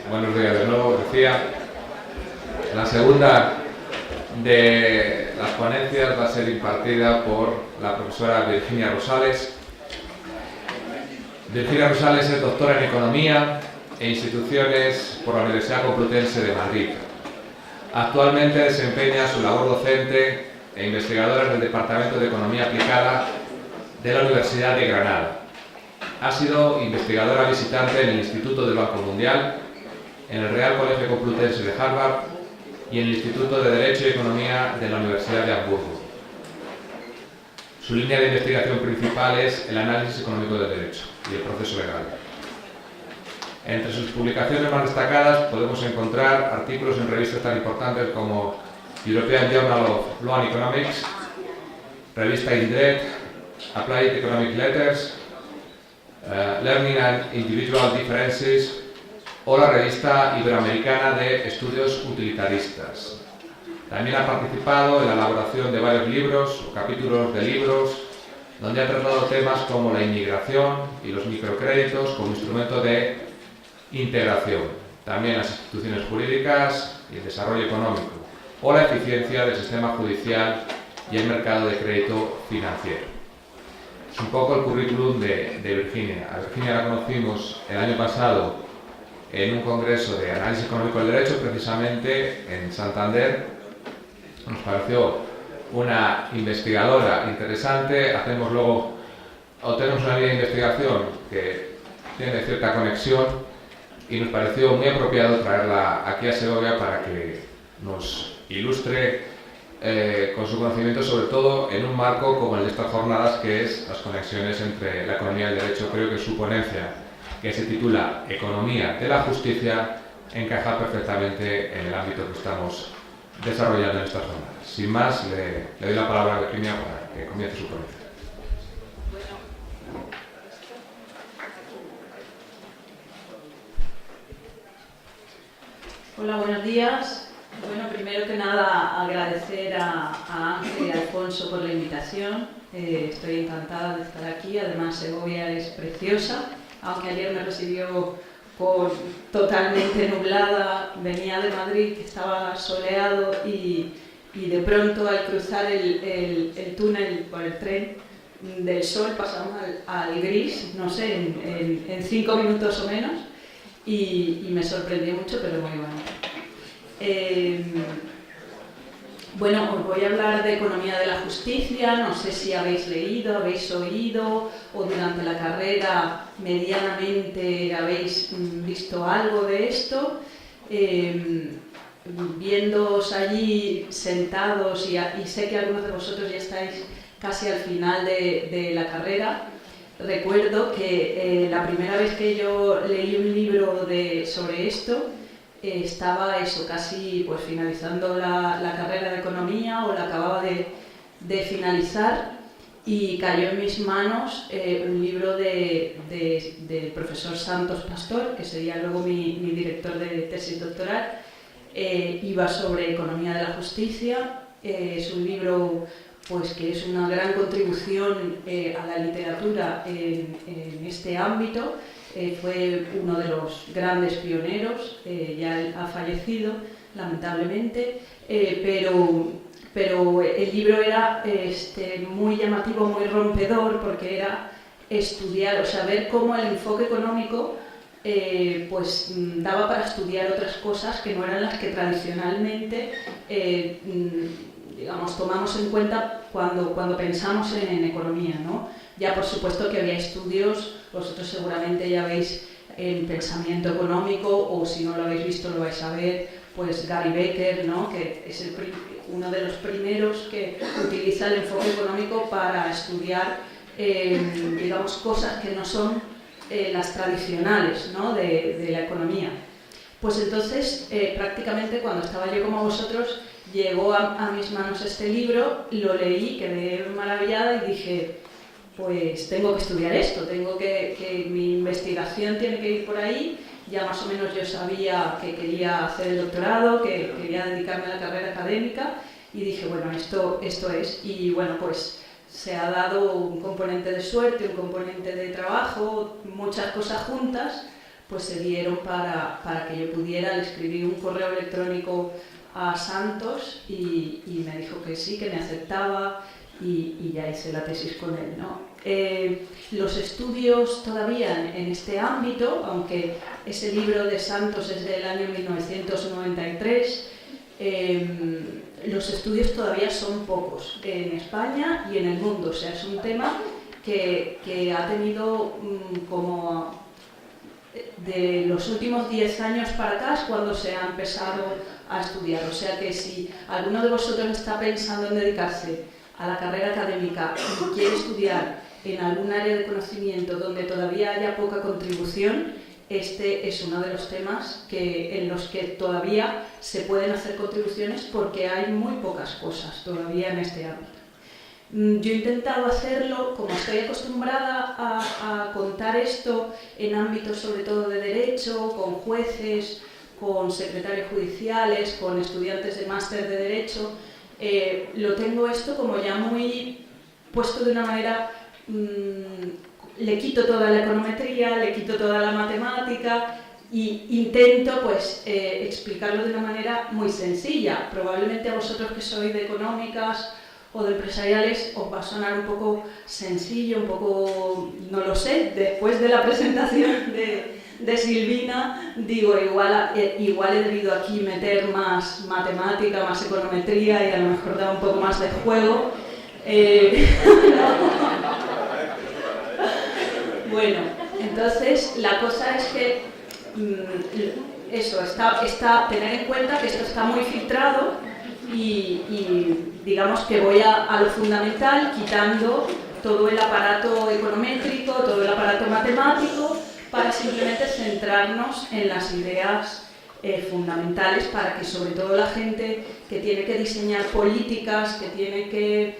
Buenos días de nuevo, decía. La segunda de las ponencias va a ser impartida por la profesora Virginia Rosales. Virginia Rosales es doctora en Economía e Instituciones por la Universidad Complutense de Madrid. Actualmente desempeña su labor docente e investigadora en el Departamento de Economía Aplicada de la Universidad de Granada. Ha sido investigadora visitante en el Instituto del Banco Mundial, en el Real Colegio Complutense de Harvard y en el Instituto de Derecho y Economía de la Universidad de Hamburgo. Su línea de investigación principal es el análisis económico del derecho y el proceso legal. Entre sus publicaciones más destacadas podemos encontrar artículos en revistas tan importantes como European Journal of Law and Economics, revista INDRED, Applied Economic Letters, Learning and Individual Differences o la revista Iberoamericana de Estudios Utilitaristas. También ha participado en la elaboración de varios libros o capítulos de libros donde ha tratado temas como la inmigración y los microcréditos como instrumento de integración, también las instituciones jurídicas y el desarrollo económico, o la eficiencia del sistema judicial y el mercado de crédito financiero. Es un poco el currículum de Virginia. A Virginia la conocimos el año pasado en un congreso de análisis económico del derecho, precisamente en Santander. Nos pareció una investigadora interesante. Tenemos una línea de investigación que tiene cierta conexión y nos pareció muy apropiado traerla aquí a Segovia para que nos ilustre con su conocimiento, sobre todo en un marco como el de estas jornadas, que es las conexiones entre la economía y el derecho. Creo que su ponencia, que se titula Economía de la Justicia, encaja perfectamente en el ámbito que estamos desarrollando en estas jornadas. Sin más, le doy la palabra a Virginia para que comience su ponencia. Hola, buenos días. Bueno, primero que nada agradecer a Ángel y a Alfonso por la invitación. Estoy encantada de estar aquí. Además, Segovia es preciosa, aunque ayer me recibió totalmente nublada. Venía de Madrid, que estaba soleado, y de pronto al cruzar el túnel por el tren del sol pasamos al gris, no sé, en 5 minutos o menos, y me sorprendió mucho, pero muy bueno. Bueno, os voy a hablar de economía de la justicia. No sé si habéis leído, habéis oído o durante la carrera medianamente habéis visto algo de esto. Viéndoos allí sentados, y sé que algunos de vosotros ya estáis casi al final de la carrera, recuerdo que la primera vez que yo leí un libro sobre esto, estaba casi pues finalizando la carrera de economía, o la acababa de finalizar, y cayó en mis manos un libro del profesor Santos Pastor, que sería luego mi director de tesis doctoral. Iba sobre economía de la justicia. Es un libro pues que es una gran contribución a la literatura en este ámbito. Fue uno de los grandes pioneros. Ya él ha fallecido, lamentablemente, pero el libro era muy llamativo, muy rompedor, porque era estudiar, ver cómo el enfoque económico pues daba para estudiar otras cosas que no eran las que tradicionalmente tomamos en cuenta cuando pensamos en economía, ¿no? Ya por supuesto que había estudios, vosotros seguramente ya veis en pensamiento económico, o si no lo habéis visto lo vais a ver, pues Gary Becker, ¿no? Que es uno de los primeros que utiliza el enfoque económico para estudiar cosas que no son las tradicionales, ¿no? de la economía. Pues entonces, prácticamente cuando estaba yo como vosotros, llegó a mis manos este libro, lo leí, quedé maravillada y dije, pues tengo que estudiar esto, mi investigación tiene que ir por ahí. Ya más o menos yo sabía que quería hacer el doctorado, que quería dedicarme a la carrera académica, y dije, bueno, esto es. Y bueno, pues se ha dado un componente de suerte, un componente de trabajo, muchas cosas juntas, pues se dieron para que yo pudiera. Le escribí un correo electrónico a Santos y me dijo que sí, que me aceptaba y ya hice la tesis con él, ¿no? Los estudios todavía en este ámbito, aunque ese libro de Santos es del año 1993, los estudios todavía son pocos en España y en el mundo. O sea, es un tema que ha tenido como de los últimos 10 años para acá es cuando se ha empezado a estudiar. O sea que si alguno de vosotros está pensando en dedicarse a la carrera académica y quiere estudiar en algún área de conocimiento donde todavía haya poca contribución, este es uno de los temas en los que todavía se pueden hacer contribuciones porque hay muy pocas cosas todavía en este ámbito. Yo he intentado hacerlo, como estoy acostumbrada a contar esto en ámbitos sobre todo de derecho, con jueces, con secretarios judiciales, con estudiantes de máster de derecho, lo tengo esto como ya muy puesto de una manera, le quito toda la econometría, le quito toda la matemática e intento pues explicarlo de una manera muy sencilla. Probablemente a vosotros que sois de económicas o de empresariales os va a sonar un poco sencillo, un poco, no lo sé, después de la presentación de Silvina, digo, igual he debido aquí meter más matemática, más econometría y a lo mejor dar un poco más de juego. Bueno, entonces la cosa es que eso, tener en cuenta que esto está muy filtrado y digamos que voy a lo fundamental, quitando todo el aparato econométrico, todo el aparato matemático, para simplemente centrarnos en las ideas fundamentales para que sobre todo la gente que tiene que diseñar políticas, que tiene que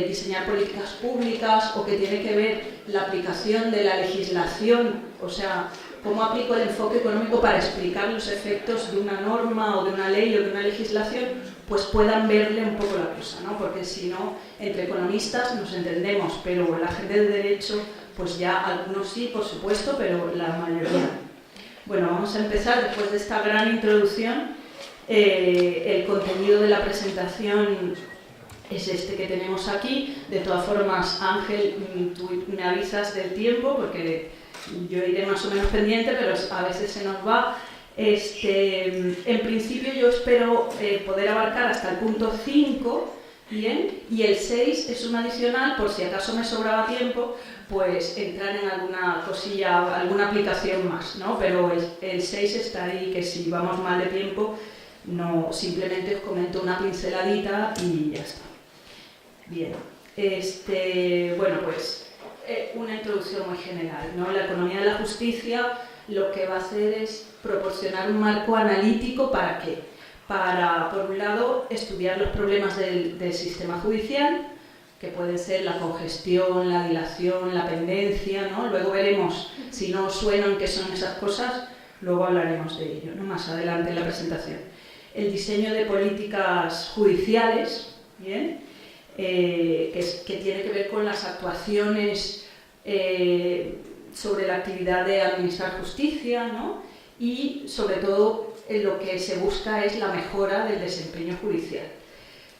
diseñar políticas públicas o que tiene que ver la aplicación de la legislación, o sea, cómo aplico el enfoque económico para explicar los efectos de una norma o de una ley o de una legislación, pues puedan verle un poco la cosa, ¿no? Porque si no, entre economistas nos entendemos, pero la gente de derecho, pues ya algunos sí, por supuesto, pero la mayoría. Bueno, vamos a empezar después de esta gran introducción. El contenido de la presentación es este que tenemos aquí. De todas formas, Ángel, tú me avisas del tiempo porque yo iré más o menos pendiente, pero a veces se nos va. En principio yo espero poder abarcar hasta el punto 5, ¿bien? Y el 6 es un adicional, por si acaso me sobraba tiempo, pues entrar en alguna cosilla, alguna aplicación más, ¿no? Pero el 6 está ahí, que si vamos mal de tiempo, no, simplemente os comento una pinceladita y ya está. Bien, bueno, pues una introducción muy general, ¿no? La economía de la justicia lo que va a hacer es proporcionar un marco analítico ¿para qué? Para, por un lado, estudiar los problemas del sistema judicial, que pueden ser la congestión, la dilación, la pendencia, ¿no? Luego veremos, si no os suenan qué son esas cosas, luego hablaremos de ello, ¿no? Más adelante en la presentación. El diseño de políticas judiciales, ¿bien? Que tiene que ver con las actuaciones sobre la actividad de administrar justicia, ¿no? Y sobre todo lo que se busca es la mejora del desempeño judicial.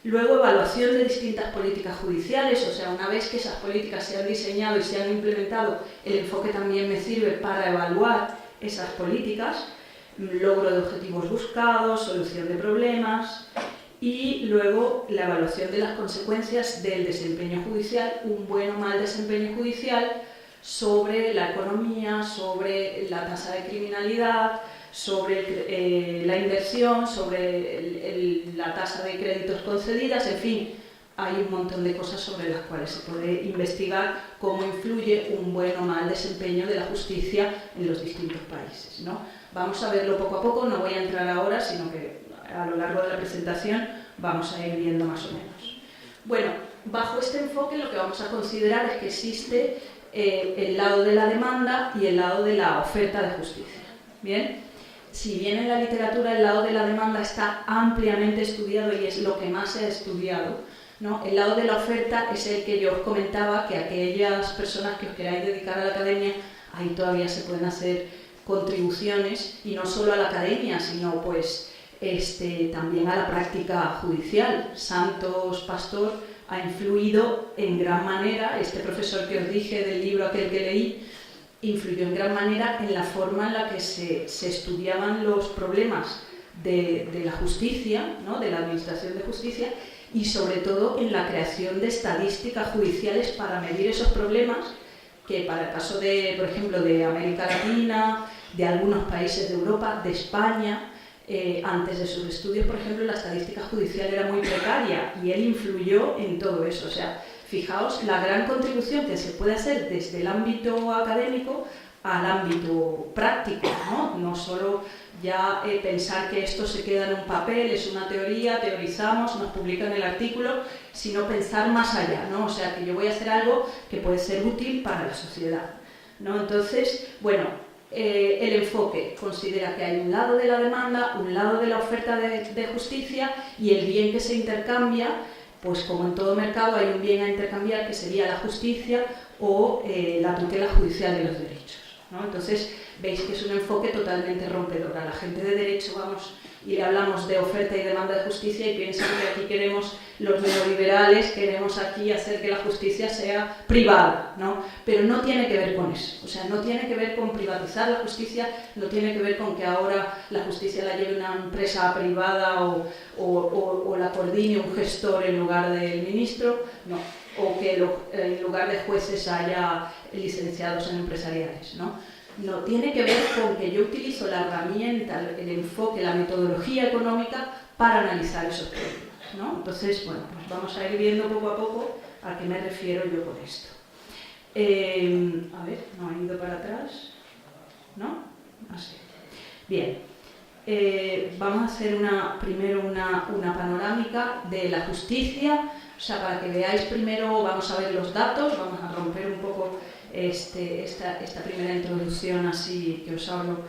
Luego, evaluación de distintas políticas judiciales, o sea, una vez que esas políticas se han diseñado y se han implementado, el enfoque también me sirve para evaluar esas políticas, logro de objetivos buscados, solución de problemas. Y luego la evaluación de las consecuencias del desempeño judicial, un buen o mal desempeño judicial, sobre la economía, sobre la tasa de criminalidad, sobre la inversión, sobre la tasa de créditos concedidas, en fin, hay un montón de cosas sobre las cuales se puede investigar cómo influye un buen o mal desempeño de la justicia en los distintos países, ¿no? Vamos a verlo poco a poco, no voy a entrar ahora, sino que a lo largo de la presentación vamos a ir viendo más o menos. Bueno, bajo este enfoque lo que vamos a considerar es que existe el lado de la demanda y el lado de la oferta de justicia. Bien, si bien en la literatura el lado de la demanda está ampliamente estudiado y es lo que más se ha estudiado, ¿no? El lado de la oferta es el que yo os comentaba, que aquellas personas que os queráis dedicar a la academia, ahí todavía se pueden hacer contribuciones, y no solo a la academia, sino pues también a la práctica judicial. Santos Pastor ha influido en gran manera, este profesor que os dije del libro aquel que leí, influyó en gran manera en la forma en la que se estudiaban los problemas de la justicia, ¿no? De la administración de justicia, y sobre todo en la creación de estadísticas judiciales para medir esos problemas que, para el caso de, por ejemplo, de América Latina, de algunos países de Europa, de España, antes de sus estudios, por ejemplo, la estadística judicial era muy precaria y él influyó en todo eso. O sea, fijaos la gran contribución que se puede hacer desde el ámbito académico al ámbito práctico, ¿no? No solo ya pensar que esto se queda en un papel, es una teoría, teorizamos, nos publican el artículo, sino pensar más allá, ¿no? O sea, que yo voy a hacer algo que puede ser útil para la sociedad, ¿no? Entonces, bueno, el enfoque considera que hay un lado de la demanda, un lado de la oferta de justicia, y el bien que se intercambia, pues como en todo mercado hay un bien a intercambiar que sería la justicia o la tutela judicial de los derechos, ¿no? Entonces veis que es un enfoque totalmente rompedor. A la gente de derecho vamos y le hablamos de oferta y demanda de justicia y piensan que aquí queremos, los neoliberales, queremos aquí hacer que la justicia sea privada, ¿no? Pero no tiene que ver con eso. O sea, no tiene que ver con privatizar la justicia, no tiene que ver con que ahora la justicia la lleve una empresa privada o la coordine un gestor en lugar del ministro, no. O que en lugar de jueces haya licenciados en empresariales, ¿no? No, tiene que ver con que yo utilizo la herramienta, el enfoque, la metodología económica para analizar esos problemas, ¿no? Entonces, bueno, pues vamos a ir viendo poco a poco a qué me refiero yo con esto. A ver, no ha ido para atrás, ¿no? Así. Bien, vamos a hacer primero una panorámica de la justicia, o sea, para que veáis primero, vamos a ver los datos, vamos a romper un poco esta primera introducción así que os hablo.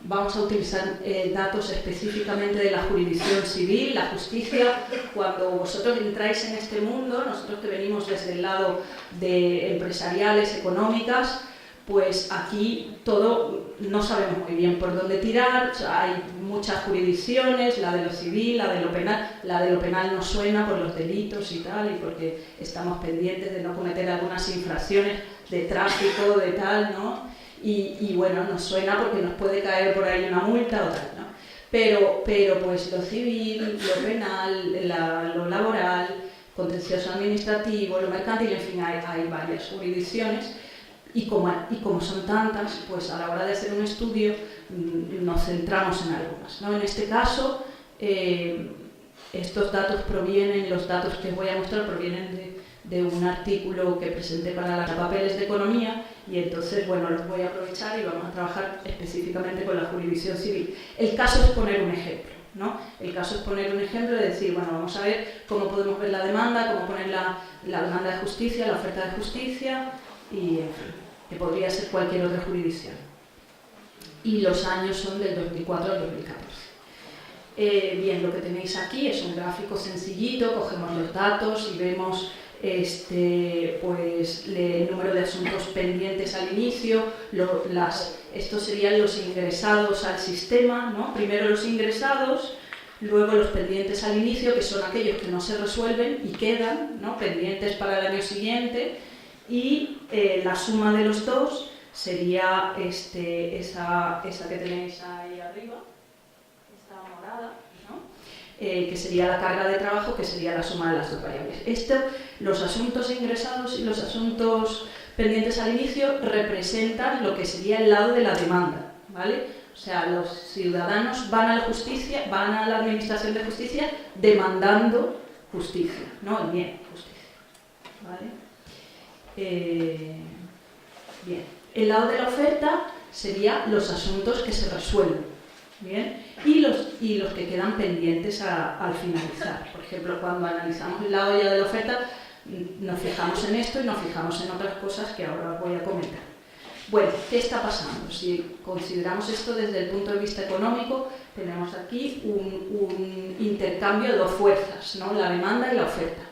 Vamos a utilizar datos específicamente de la jurisdicción civil, la justicia. Cuando vosotros entráis en este mundo, nosotros que venimos desde el lado de empresariales, económicas, pues aquí todo no sabemos muy bien por dónde tirar. O sea, hay muchas jurisdicciones, la de lo civil, la de lo penal. La de lo penal nos suena por los delitos y tal, y porque estamos pendientes de no cometer algunas infracciones de tráfico, de tal, ¿no? Y bueno, nos suena porque nos puede caer por ahí una multa o tal, ¿no? Pero pues lo civil, lo penal, lo laboral, contencioso administrativo, lo mercantil, en fin, hay varias jurisdicciones. Y como son tantas, pues a la hora de hacer un estudio nos centramos en algunas, ¿no? En este caso, estos datos los datos que os voy a mostrar provienen de un artículo que presenté para la Papeles de Economía, y entonces, bueno, los voy a aprovechar y vamos a trabajar específicamente con la jurisdicción civil. El caso es poner un ejemplo, ¿no? El caso es poner un ejemplo de decir, bueno, vamos a ver cómo podemos ver la demanda, cómo poner la demanda de justicia, la oferta de justicia, y en fin, que podría ser cualquier otra jurisdicción. Y los años son del 2004 al 2014. Bien, lo que tenéis aquí es un gráfico sencillito, cogemos los datos y vemos pues el número de asuntos pendientes al inicio, estos serían los ingresados al sistema, ¿no? Primero los ingresados, luego los pendientes al inicio, que son aquellos que no se resuelven y quedan, ¿no? Pendientes para el año siguiente, y la suma de los dos sería esa que tenéis ahí arriba, esta morada, ¿no? Que sería la carga de trabajo, que sería la suma de las dos variables. Los asuntos ingresados y los asuntos pendientes al inicio representan lo que sería el lado de la demanda, ¿vale? O sea, los ciudadanos van a la justicia, van a la administración de justicia demandando justicia, no el bien, justicia, ¿vale? Bien, el lado de la oferta sería los asuntos que se resuelven, ¿bien? Y los que quedan pendientes al finalizar. Por ejemplo, cuando analizamos el lado ya de la oferta, nos fijamos en esto y nos fijamos en otras cosas que ahora os voy a comentar. Bueno, ¿qué está pasando? Si consideramos esto desde el punto de vista económico, tenemos aquí un intercambio de dos fuerzas, ¿no? La demanda y la oferta.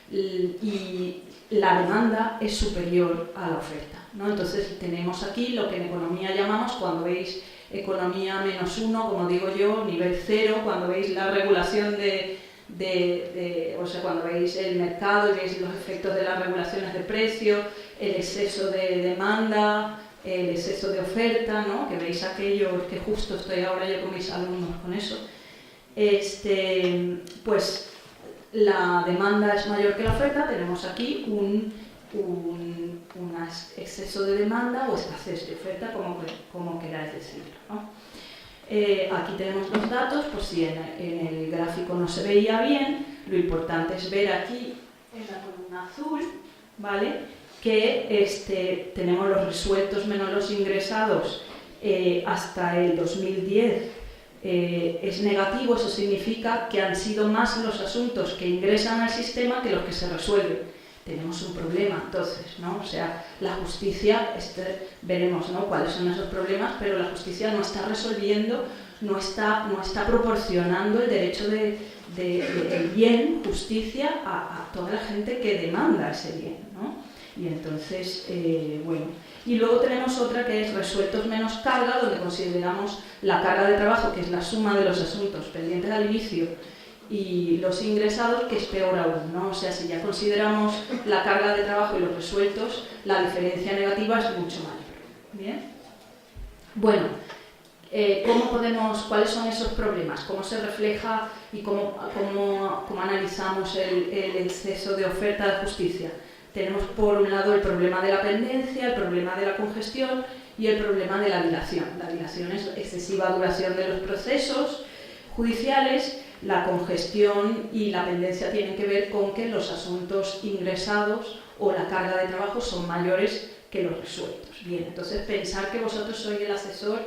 Y la demanda es superior a la oferta. ¿no? Entonces tenemos aquí lo que en economía llamamos, cuando veis economía -1, como digo yo, nivel 0, cuando veis la regulación o sea, cuando veis el mercado y veis los efectos de las regulaciones de precio, el exceso de demanda, el exceso de oferta, ¿no? Que veis aquello, que justo estoy ahora yo con mis alumnos con eso, pues la demanda es mayor que la oferta, tenemos aquí un exceso de demanda o escasez de oferta, como queráis decirlo, ¿no? Aquí tenemos los datos, por si en el gráfico no se veía bien, lo importante es ver aquí en la columna azul, ¿vale?, que tenemos los resueltos menos los ingresados hasta el 2010 es negativo. Eso significa que han sido más los asuntos que ingresan al sistema que los que se resuelven. Tenemos un problema, entonces, ¿no? O sea, la justicia, veremos, ¿no?, cuáles son esos problemas, pero la justicia no está resolviendo, no está proporcionando el derecho del bien, justicia, a toda la gente que demanda ese bien, ¿no? Y entonces, bueno, y luego tenemos otra que es resueltos menos carga, donde consideramos la carga de trabajo, que es la suma de los asuntos pendientes al inicio, y los ingresados, que es peor aún, ¿no? O sea, si ya consideramos la carga de trabajo y los resueltos, la diferencia negativa es mucho mayor. ¿Bien? Bueno, ¿cuáles son esos problemas? ¿Cómo se refleja y cómo analizamos el exceso de oferta de justicia? Tenemos por un lado el problema de la pendencia, el problema de la congestión y el problema de la dilación. La dilación es excesiva duración de los procesos judiciales. La congestión y la pendencia tienen que ver con que los asuntos ingresados o la carga de trabajo son mayores que los resueltos. Bien, entonces pensar que vosotros sois el asesor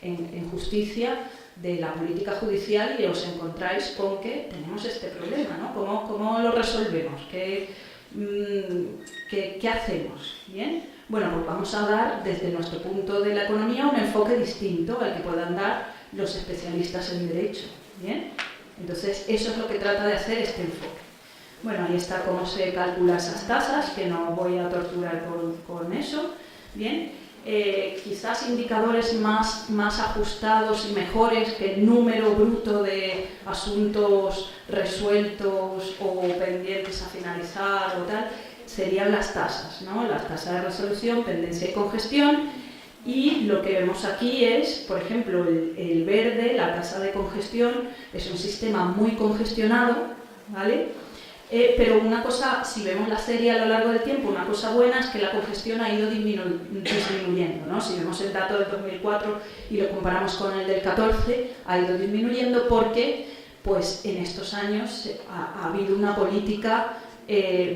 en justicia de la política judicial y os encontráis con que tenemos este problema, ¿no? ¿Cómo lo resolvemos? ¿Qué hacemos? ¿Bien? Bueno, pues vamos a dar desde nuestro punto de la economía un enfoque distinto al que puedan dar los especialistas en derecho. ¿Bien? Entonces, eso es lo que trata de hacer este enfoque. Bueno, ahí está cómo se calculan esas tasas, que no voy a torturar con eso. Bien. Quizás indicadores más ajustados y mejores que el número bruto de asuntos resueltos o pendientes a finalizar o tal, serían las tasas, ¿no? Las tasas de resolución, pendencia y congestión. Y lo que vemos aquí es, por ejemplo, el verde, la tasa de congestión, es un sistema muy congestionado, ¿vale? Pero una cosa, si vemos la serie a lo largo del tiempo, una cosa buena es que la congestión ha ido disminuyendo, ¿no? Si vemos el dato del 2004 y lo comparamos con el del 14, ha ido disminuyendo porque, pues, en estos años ha habido una política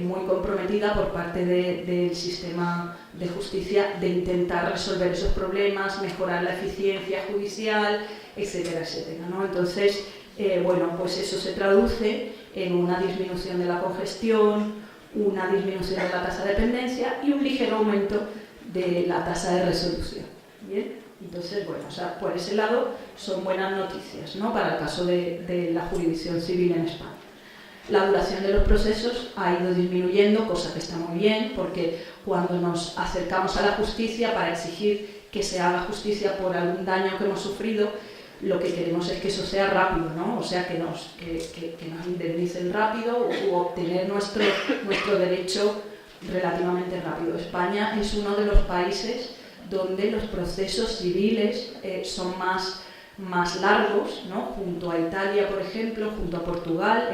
muy comprometida por parte del sistema de justicia de intentar resolver esos problemas, mejorar la eficiencia judicial, etcétera, etcétera, ¿no? Entonces, bueno, pues eso se traduce en una disminución de la congestión, una disminución de la tasa de pendencia y un ligero aumento de la tasa de resolución. ¿Bien? Entonces, bueno, o sea, por ese lado son buenas noticias, ¿no?, para el caso de la jurisdicción civil en España. La duración de los procesos ha ido disminuyendo, cosa que está muy bien, porque cuando nos acercamos a la justicia para exigir que se haga justicia por algún daño que hemos sufrido, lo que queremos es que eso sea rápido, ¿no? O sea, que nos indemnicen rápido o obtener nuestro derecho relativamente rápido. España es uno de los países donde los procesos civiles son más largos, ¿no? Junto a Italia, por ejemplo, junto a Portugal,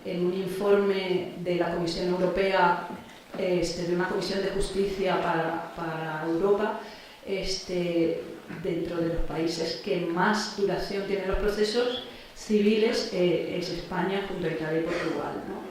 en un informe de la Comisión Europea, de una Comisión de Justicia para Europa, dentro de los países que más duración tienen los procesos civiles es España junto a Italia y Portugal, ¿no?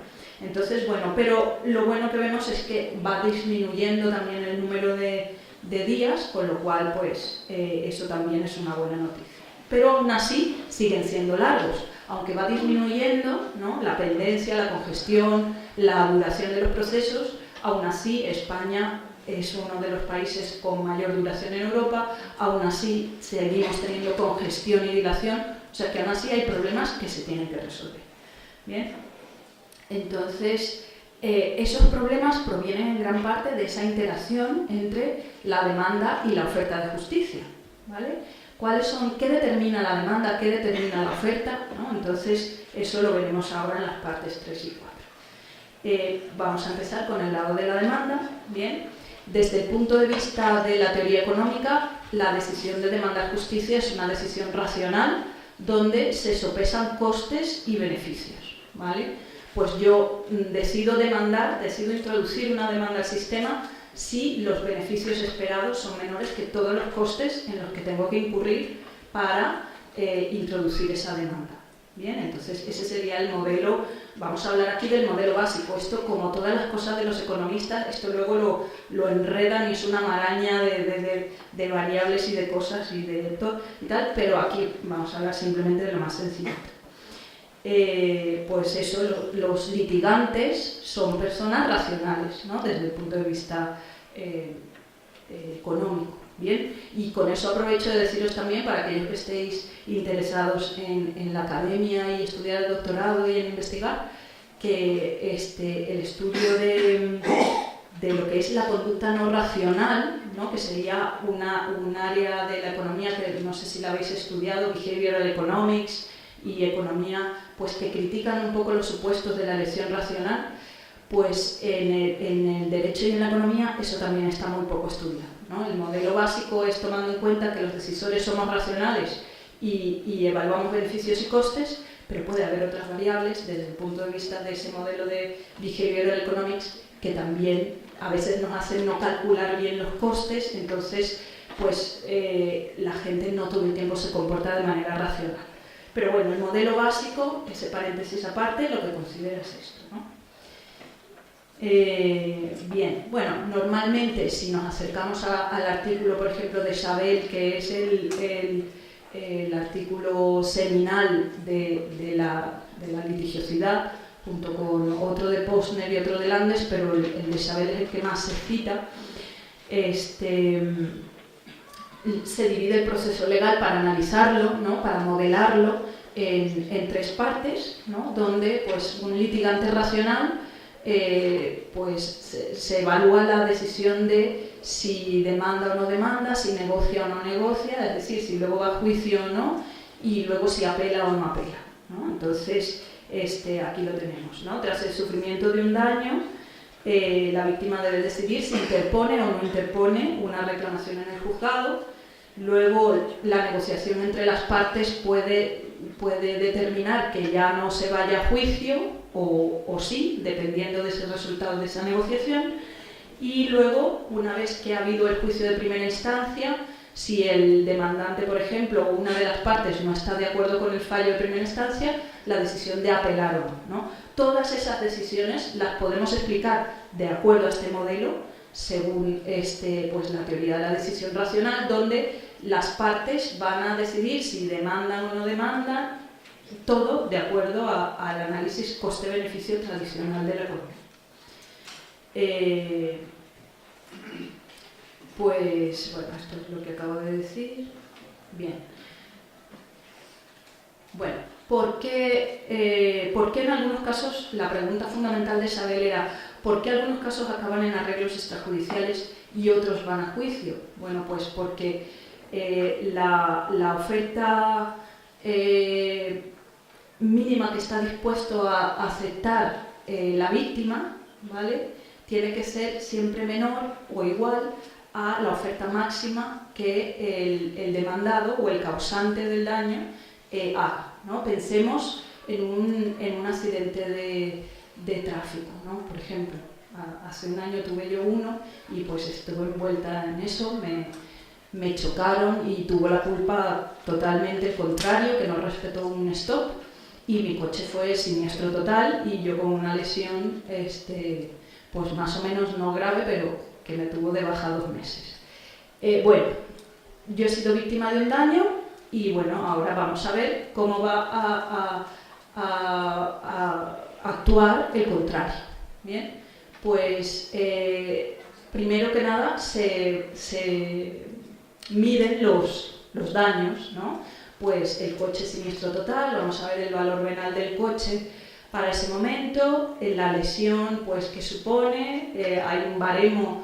Entonces, bueno, pero lo bueno que vemos es que va disminuyendo también el número de días, con lo cual, pues, eso también es una buena noticia. Pero aún así siguen siendo largos, aunque va disminuyendo, ¿no?, la pendencia, la congestión, la duración de los procesos, aún así España es uno de los países con mayor duración en Europa, aún así seguimos teniendo congestión y dilación, o sea que aún así hay problemas que se tienen que resolver. Bien, entonces, Esos problemas provienen en gran parte de esa interacción entre la demanda y la oferta de justicia, ¿vale? ¿Qué determina la demanda? ¿Qué determina la oferta? ¿No? Entonces, eso lo veremos ahora en las partes 3 y 4. Vamos a empezar con el lado de la demanda. Bien, desde el punto de vista de la teoría económica, la decisión de demandar justicia es una decisión racional donde se sopesan costes y beneficios, ¿vale? Pues yo decido introducir una demanda al sistema si los beneficios esperados son menores que todos los costes en los que tengo que incurrir para introducir esa demanda. Bien, entonces ese sería el modelo. Vamos a hablar aquí del modelo básico. Esto, como todas las cosas de los economistas, esto luego lo enredan y es una maraña de variables y de cosas y de todo y tal, pero aquí vamos a hablar simplemente de lo más sencillo. Pues eso, los litigantes son personas racionales, ¿no? Desde el punto de vista económico. Bien, y con eso aprovecho de deciros también, para aquellos que estéis interesados en la academia y estudiar el doctorado y en investigar, que el estudio de lo que es la conducta no racional, ¿no? Que sería un área de la economía que no sé si la habéis estudiado, Behavioral Economics y economía, pues que critican un poco los supuestos de la elección racional, pues en el derecho y en la economía eso también está muy poco estudiado, ¿no? El modelo básico es tomando en cuenta que los decisores somos racionales y evaluamos beneficios y costes, pero puede haber otras variables desde el punto de vista de ese modelo de Behavioral Economics que también a veces nos hacen no calcular bien los costes, entonces pues la gente no todo el tiempo se comporta de manera racional. Pero bueno, el modelo básico, ese paréntesis aparte, lo que considera es esto, ¿no? Bien, bueno, normalmente si nos acercamos al artículo, por ejemplo, de Chabel, que es el artículo seminal de la litigiosidad, junto con otro de Posner y otro de Landes, pero el de Chabel es el que más se cita, se divide el proceso legal para analizarlo, ¿no? Para modelarlo en tres partes, ¿no? Donde pues, un litigante racional pues, se evalúa la decisión de si demanda o no demanda, si negocia o no negocia, es decir, si luego va a juicio o no, y luego si apela o no apela, ¿no? Entonces, aquí lo tenemos, ¿no? Tras el sufrimiento de un daño, la víctima debe decidir si interpone o no interpone una reclamación en el juzgado. Luego, la negociación entre las partes puede determinar que ya no se vaya a juicio o sí, dependiendo de ese resultado de esa negociación. Y luego, una vez que ha habido el juicio de primera instancia, si el demandante, por ejemplo, o una de las partes no está de acuerdo con el fallo de primera instancia, la decisión de apelar o no, ¿no? Todas esas decisiones las podemos explicar de acuerdo a este modelo, según pues, la teoría de la decisión racional, donde las partes van a decidir si demandan o no demandan, todo de acuerdo al análisis coste-beneficio tradicional de la economía. Pues, bueno, esto es lo que acabo de decir. Bien. Bueno, ¿por qué en algunos casos, la pregunta fundamental de Chabel era ¿por qué algunos casos acaban en arreglos extrajudiciales y otros van a juicio? Bueno, pues porque la oferta mínima que está dispuesto a aceptar la víctima, ¿vale?, tiene que ser siempre menor o igual a la oferta máxima que el demandado o el causante del daño haga, ¿no? Pensemos en un accidente de tráfico, ¿no? Por ejemplo, hace un año tuve yo uno y pues estuve envuelta en eso, me chocaron y tuvo la culpa totalmente el contrario, que no respetó un stop y mi coche fue siniestro total y yo con una lesión pues más o menos no grave, pero que me tuvo de baja 2 meses. Bueno, yo he sido víctima de un daño y bueno, ahora vamos a ver cómo va a actuar el contrario. Bien, pues primero que nada se miden los daños, ¿no? Pues el coche siniestro total, vamos a ver el valor venal del coche para ese momento, la lesión pues, que supone, hay un baremo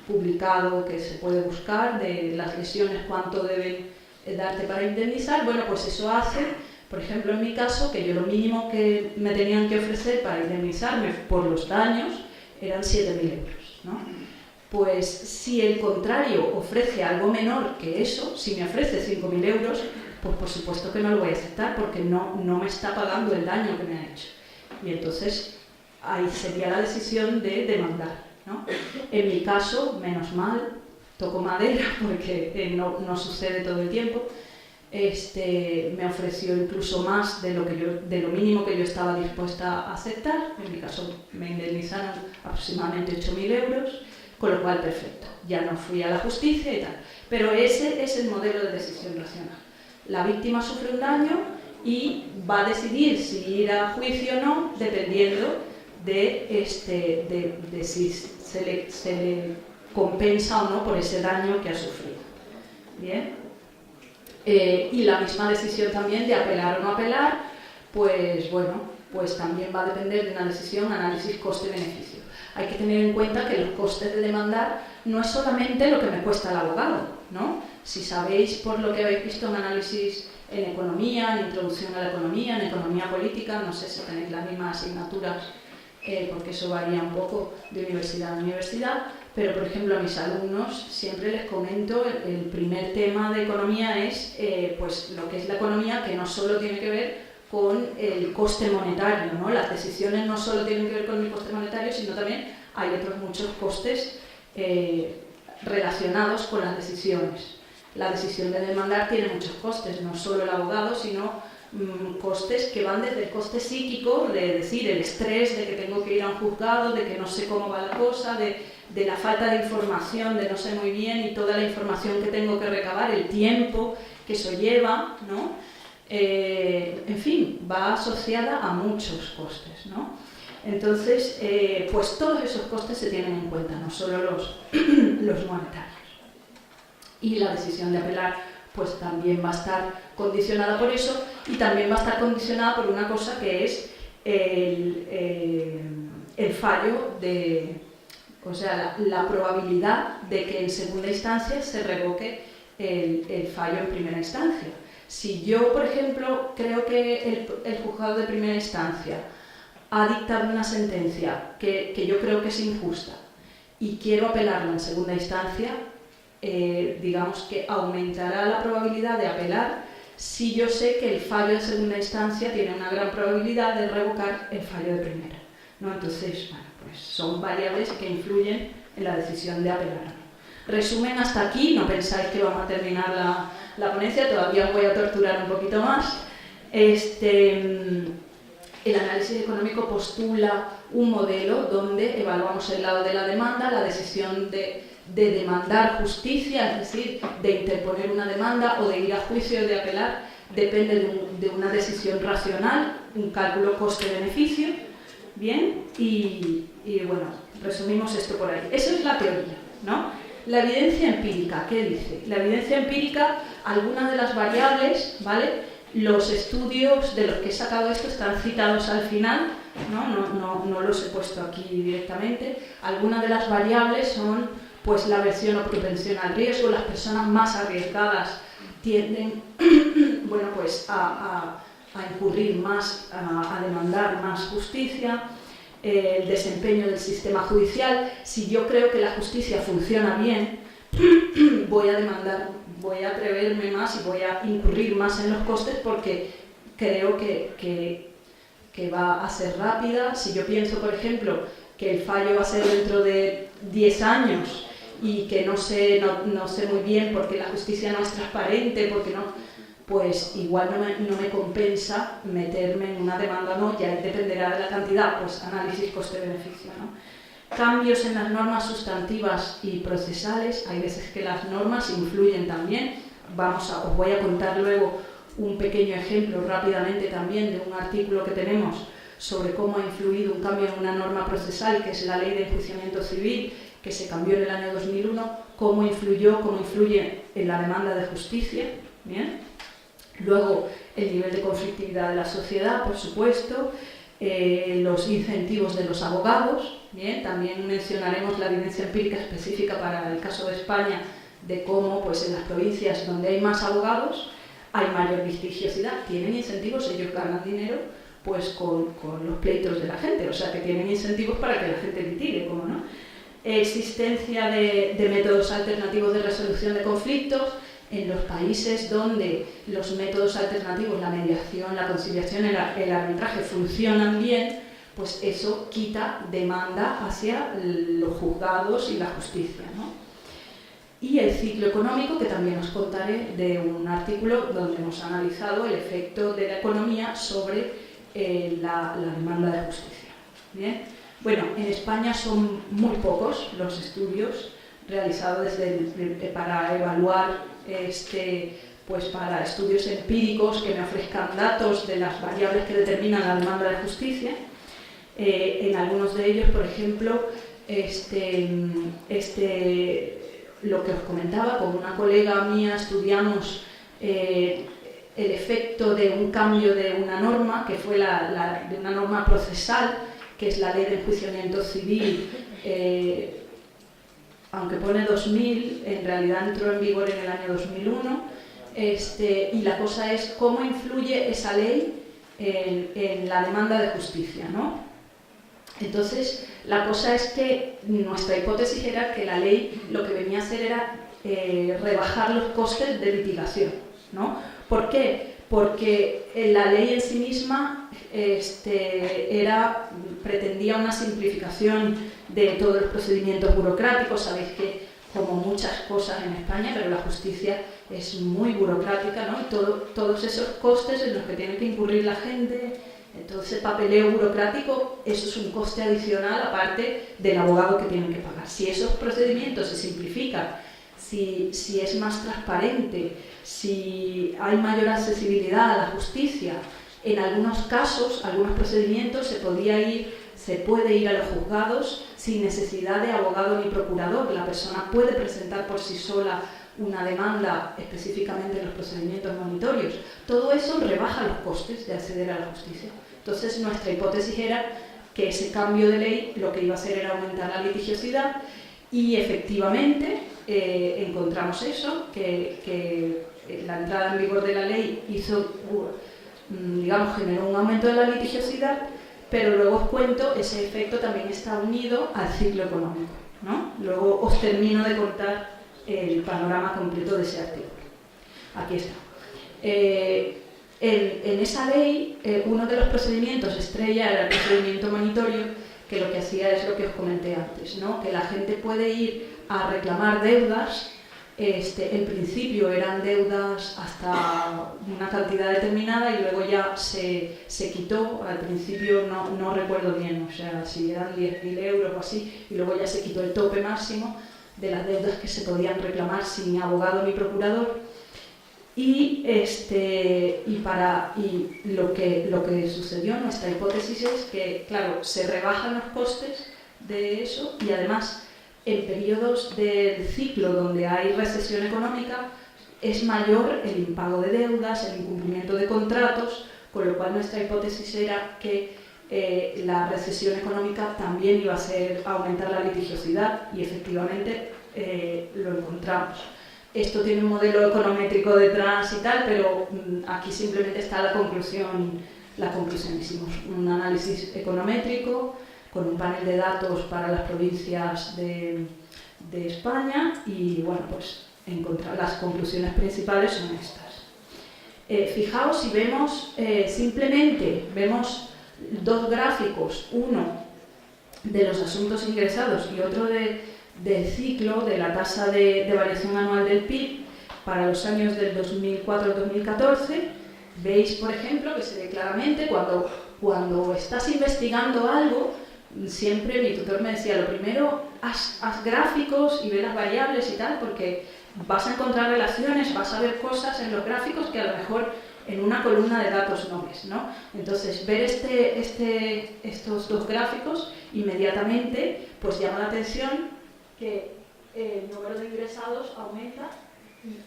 publicado que se puede buscar de las lesiones, cuánto deben darte para indemnizar. Bueno, pues eso hace, por ejemplo en mi caso, que yo lo mínimo que me tenían que ofrecer para indemnizarme por los daños eran 7.000 euros, ¿no? Pues si el contrario ofrece algo menor que eso, si me ofrece 5.000 euros, pues por supuesto que no lo voy a aceptar porque no me está pagando el daño que me ha hecho. Y entonces ahí sería la decisión de demandar, ¿no? En mi caso, menos mal, toco madera porque no sucede todo el tiempo, me ofreció incluso más de lo mínimo que yo estaba dispuesta a aceptar. En mi caso me indemnizaron aproximadamente 8.000 euros, con lo cual perfecto, ya no fui a la justicia y tal. Pero ese es el modelo de decisión racional. La víctima sufre un daño y va a decidir si ir a juicio o no, dependiendo de si se le compensa o no por ese daño que ha sufrido. Bien. Y la misma decisión también de apelar o no apelar, pues bueno, pues también va a depender de una decisión, análisis coste-beneficio. Hay que tener en cuenta que los costes de demandar no es solamente lo que me cuesta el abogado, ¿no? Si sabéis, por lo que habéis visto en análisis en economía, en introducción a la economía, en economía política, no sé si tenéis las mismas asignaturas, porque eso varía un poco de universidad a universidad, pero por ejemplo a mis alumnos siempre les comento, el primer tema de economía es pues lo que es la economía, que no solo tiene que ver con el coste monetario, ¿no? Las decisiones no solo tienen que ver con el coste monetario, sino también hay otros muchos costes relacionados con las decisiones. La decisión de demandar tiene muchos costes, no solo el abogado, sino costes que van desde el coste psíquico, de decir, el estrés de que tengo que ir a un juzgado, de que no sé cómo va la cosa, de la falta de información, de no sé muy bien, y toda la información que tengo que recabar, el tiempo que eso lleva, ¿no? En fin, va asociada a muchos costes, ¿no? Entonces, pues todos esos costes se tienen en cuenta, no solo los monetarios. Y la decisión de apelar pues también va a estar condicionada por eso, y también va a estar condicionada por una cosa que es el fallo o sea, la probabilidad de que en segunda instancia se revoque el fallo en primera instancia. Si yo, por ejemplo, creo que el juzgado de primera instancia ha dictado una sentencia que yo creo que es injusta y quiero apelarla en segunda instancia, digamos que aumentará la probabilidad de apelar si yo sé que el fallo de segunda instancia tiene una gran probabilidad de revocar el fallo de primera, ¿no? Entonces, bueno, pues son variables que influyen en la decisión de apelar. Resumen hasta aquí, no pensáis que vamos a terminar la ponencia, todavía os voy a torturar un poquito más. El análisis económico postula un modelo donde evaluamos el lado de la demanda, la decisión de demandar justicia, es decir, de interponer una demanda o de ir a juicio o de apelar, depende de una decisión racional, un cálculo coste-beneficio. Bien, y bueno, resumimos esto por ahí. Eso es la teoría, ¿no? La evidencia empírica, ¿qué dice? La evidencia empírica, algunas de las variables, ¿vale? Los estudios de los que he sacado esto están citados al final, no los he puesto aquí directamente. Algunas de las variables son pues la aversión o propensión al riesgo. Las personas más arriesgadas tienden bueno, pues a incurrir más, a demandar más justicia. El desempeño del sistema judicial. Si yo creo que la justicia funciona bien, voy a demandar, voy a atreverme más y voy a incurrir más en los costes porque creo que va a ser rápida. Si yo pienso, por ejemplo, que el fallo va a ser dentro de 10 años y que no sé muy bien porque la justicia no es transparente, porque no, pues igual no me compensa meterme en una demanda o no, ya dependerá de la cantidad, pues análisis coste-beneficio, ¿no? Cambios en las normas sustantivas y procesales, hay veces que las normas influyen también. Os voy a contar luego un pequeño ejemplo rápidamente también de un artículo que tenemos sobre cómo ha influido un cambio en una norma procesal, que es la Ley de Enjuiciamiento Civil, que se cambió en el año 2001, cómo influye en la demanda de justicia. ¿Bien? Luego, el nivel de conflictividad de la sociedad, por supuesto, los incentivos de los abogados, bien, también mencionaremos la evidencia empírica específica para el caso de España de cómo pues, en las provincias donde hay más abogados hay mayor litigiosidad, tienen incentivos, ellos ganan dinero pues con los pleitos de la gente, o sea que tienen incentivos para que la gente litigue, ¿cómo no? Existencia de métodos alternativos de resolución de conflictos en los países donde los métodos alternativos, la mediación, la conciliación, el arbitraje funcionan bien, pues eso quita demanda hacia los juzgados y la justicia, ¿no? Y el ciclo económico, que también os contaré de un artículo donde hemos analizado el efecto de la economía sobre la demanda de justicia. ¿Bien? Bueno, en España son muy pocos los estudios realizados para evaluar, pues para estudios empíricos que me ofrezcan datos de las variables que determinan la demanda de justicia. En algunos de ellos, por ejemplo, lo que os comentaba, con una colega mía estudiamos el efecto de un cambio de una norma, que fue de una norma procesal, que es la Ley de Enjuiciamiento Civil, aunque pone 2000, en realidad entró en vigor en el año 2001, y la cosa es cómo influye esa ley en la demanda de justicia, ¿no? Entonces, la cosa es que nuestra hipótesis era que la ley lo que venía a hacer era rebajar los costes de litigación, ¿no? ¿Por qué? Porque la ley en sí misma pretendía una simplificación de todos los procedimientos burocráticos. Sabéis que, como muchas cosas en España, pero la justicia es muy burocrática, ¿no? Y todos esos costes en los que tiene que incurrir la gente, entonces papeleo burocrático, eso es un coste adicional aparte del abogado que tienen que pagar. Si esos procedimientos se simplifican, si es más transparente, si hay mayor accesibilidad a la justicia, en algunos casos, algunos procedimientos se puede ir a los juzgados sin necesidad de abogado ni procurador. La persona puede presentar por sí sola una demanda específicamente en los procedimientos monitorios. Todo eso rebaja los costes de acceder a la justicia. Entonces, nuestra hipótesis era que ese cambio de ley lo que iba a hacer era aumentar la litigiosidad y efectivamente encontramos eso, que la entrada en vigor de la ley generó un aumento de la litigiosidad, pero luego os cuento, ese efecto también está unido al ciclo económico, ¿no? Luego os termino de contar el panorama completo de ese artículo. Aquí está. En esa ley, uno de los procedimientos estrella era el procedimiento monitorio, que lo que hacía es lo que os comenté antes, ¿no? Que la gente puede ir a reclamar deudas. En principio eran deudas hasta una cantidad determinada y luego ya se quitó. Al principio no recuerdo bien, o sea, si eran 10.000 euros o así, y luego ya se quitó el tope máximo de las deudas que se podían reclamar sin abogado ni procurador. Y lo que sucedió, nuestra hipótesis es que, claro, se rebajan los costes de eso y además en periodos del ciclo donde hay recesión económica es mayor el impago de deudas, el incumplimiento de contratos, con lo cual nuestra hipótesis era que la recesión económica también iba a aumentar la litigiosidad y efectivamente lo encontramos. Esto tiene un modelo econométrico detrás y tal, pero aquí simplemente está la conclusión. Hicimos un análisis econométrico con un panel de datos para las provincias de España y, bueno, pues las conclusiones principales son estas. Fijaos, si vemos vemos dos gráficos, uno de los asuntos ingresados y otro del ciclo de la tasa de variación anual del PIB para los años del 2004 al 2014, veis, por ejemplo, que se ve claramente cuando estás investigando algo, siempre mi tutor me decía, lo primero, haz gráficos y ve las variables y tal, porque vas a encontrar relaciones, vas a ver cosas en los gráficos que a lo mejor en una columna de datos no ves, ¿no? Entonces, ver estos dos gráficos inmediatamente pues llama la atención que el número de ingresados aumenta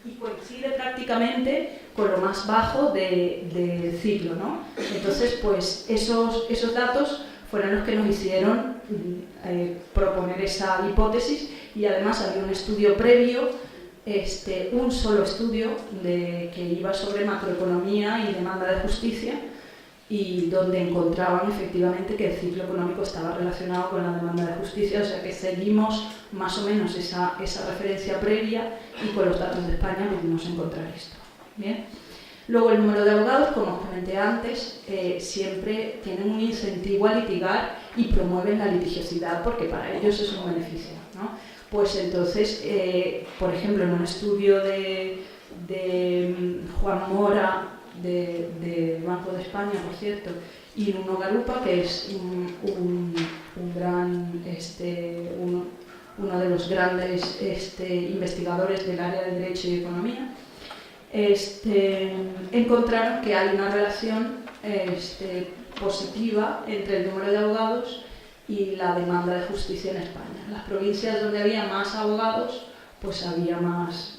y coincide prácticamente con lo más bajo del ciclo, ¿no? Entonces, pues esos datos fueron los que nos hicieron proponer esa hipótesis, y además había un estudio previo, un solo estudio que iba sobre macroeconomía y demanda de justicia, y donde encontraban efectivamente que el ciclo económico estaba relacionado con la demanda de justicia, o sea que seguimos más o menos esa referencia previa, y con los datos de España pudimos encontrar esto. Bien. Luego, el número de abogados, como os comenté antes, siempre tienen un incentivo a litigar y promueven la litigiosidad, porque para ellos es un beneficio, ¿no? Pues entonces, por ejemplo, en un estudio de Juan Mora, del Banco de España, por cierto, y Nuno Garupa, que es uno de los grandes investigadores del área de Derecho y Economía, encontraron que hay una relación positiva entre el número de abogados y la demanda de justicia en España. En las provincias donde había más abogados, pues había más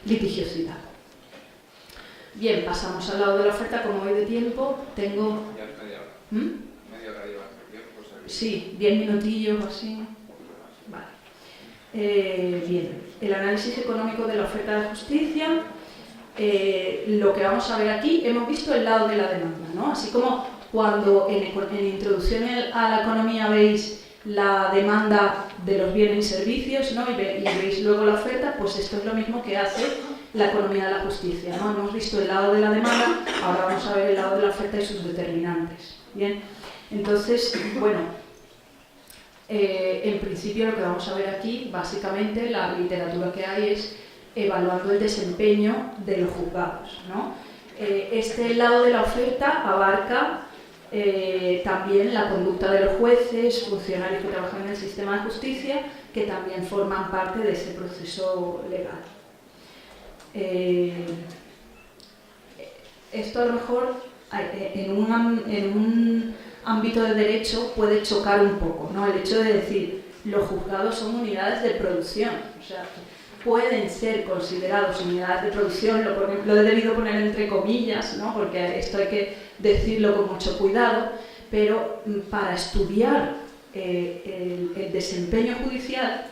litigiosidad. Bien, pasamos al lado de la oferta. Como voy de tiempo, tengo... Ya es media hora. Media hora lleva tiempo. Sí, 10 minutillos o así. Vale. Bien, el análisis económico de la oferta de justicia. Lo que vamos a ver aquí, hemos visto el lado de la demanda, ¿no? Así como cuando en introducción a la economía veis la demanda de los bienes y servicios, ¿no? y veis luego la oferta, pues esto es lo mismo que hace la economía de la justicia, ¿no? Hemos visto el lado de la demanda, ahora vamos a ver el lado de la oferta y sus determinantes. Bien, entonces, bueno, en principio lo que vamos a ver aquí, básicamente la literatura que hay es evaluando el desempeño de los juzgados, ¿no? Este lado de la oferta abarca también la conducta de los jueces, funcionarios que trabajan en el sistema de justicia, que también forman parte de ese proceso legal. Esto a lo mejor en un ámbito de derecho puede chocar un poco, ¿no? El hecho de decir, los juzgados son unidades de producción, o sea, pueden ser considerados unidades de producción, lo he debido poner entre comillas, ¿no? Porque esto hay que decirlo con mucho cuidado, pero para estudiar el desempeño judicial,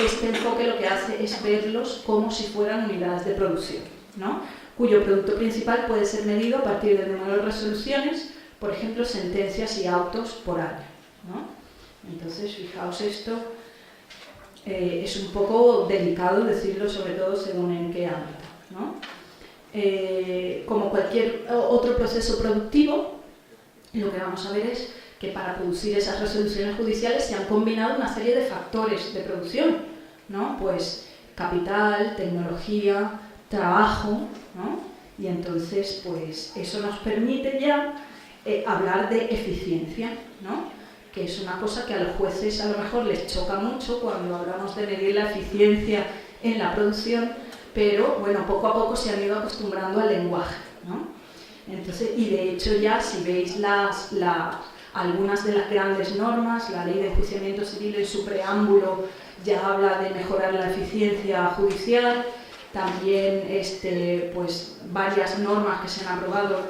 este enfoque lo que hace es verlos como si fueran unidades de producción, ¿no? Cuyo producto principal puede ser medido a partir del número de resoluciones, por ejemplo, sentencias y autos por año, ¿no? Entonces, fijaos esto. Es un poco delicado decirlo, sobre todo según en qué ámbito, ¿no? Como cualquier otro proceso productivo, lo que vamos a ver es que para producir esas resoluciones judiciales se han combinado una serie de factores de producción, ¿no? Pues capital, tecnología, trabajo, ¿no? Y entonces, pues eso nos permite ya hablar de eficiencia, ¿no? Que es una cosa que a los jueces a lo mejor les choca mucho cuando hablamos de medir la eficiencia en la producción, pero bueno, poco a poco se han ido acostumbrando al lenguaje, ¿no? Entonces, y de hecho ya si veis algunas de las grandes normas, la Ley de Enjuiciamiento Civil en su preámbulo ya habla de mejorar la eficiencia judicial, también pues varias normas que se han aprobado en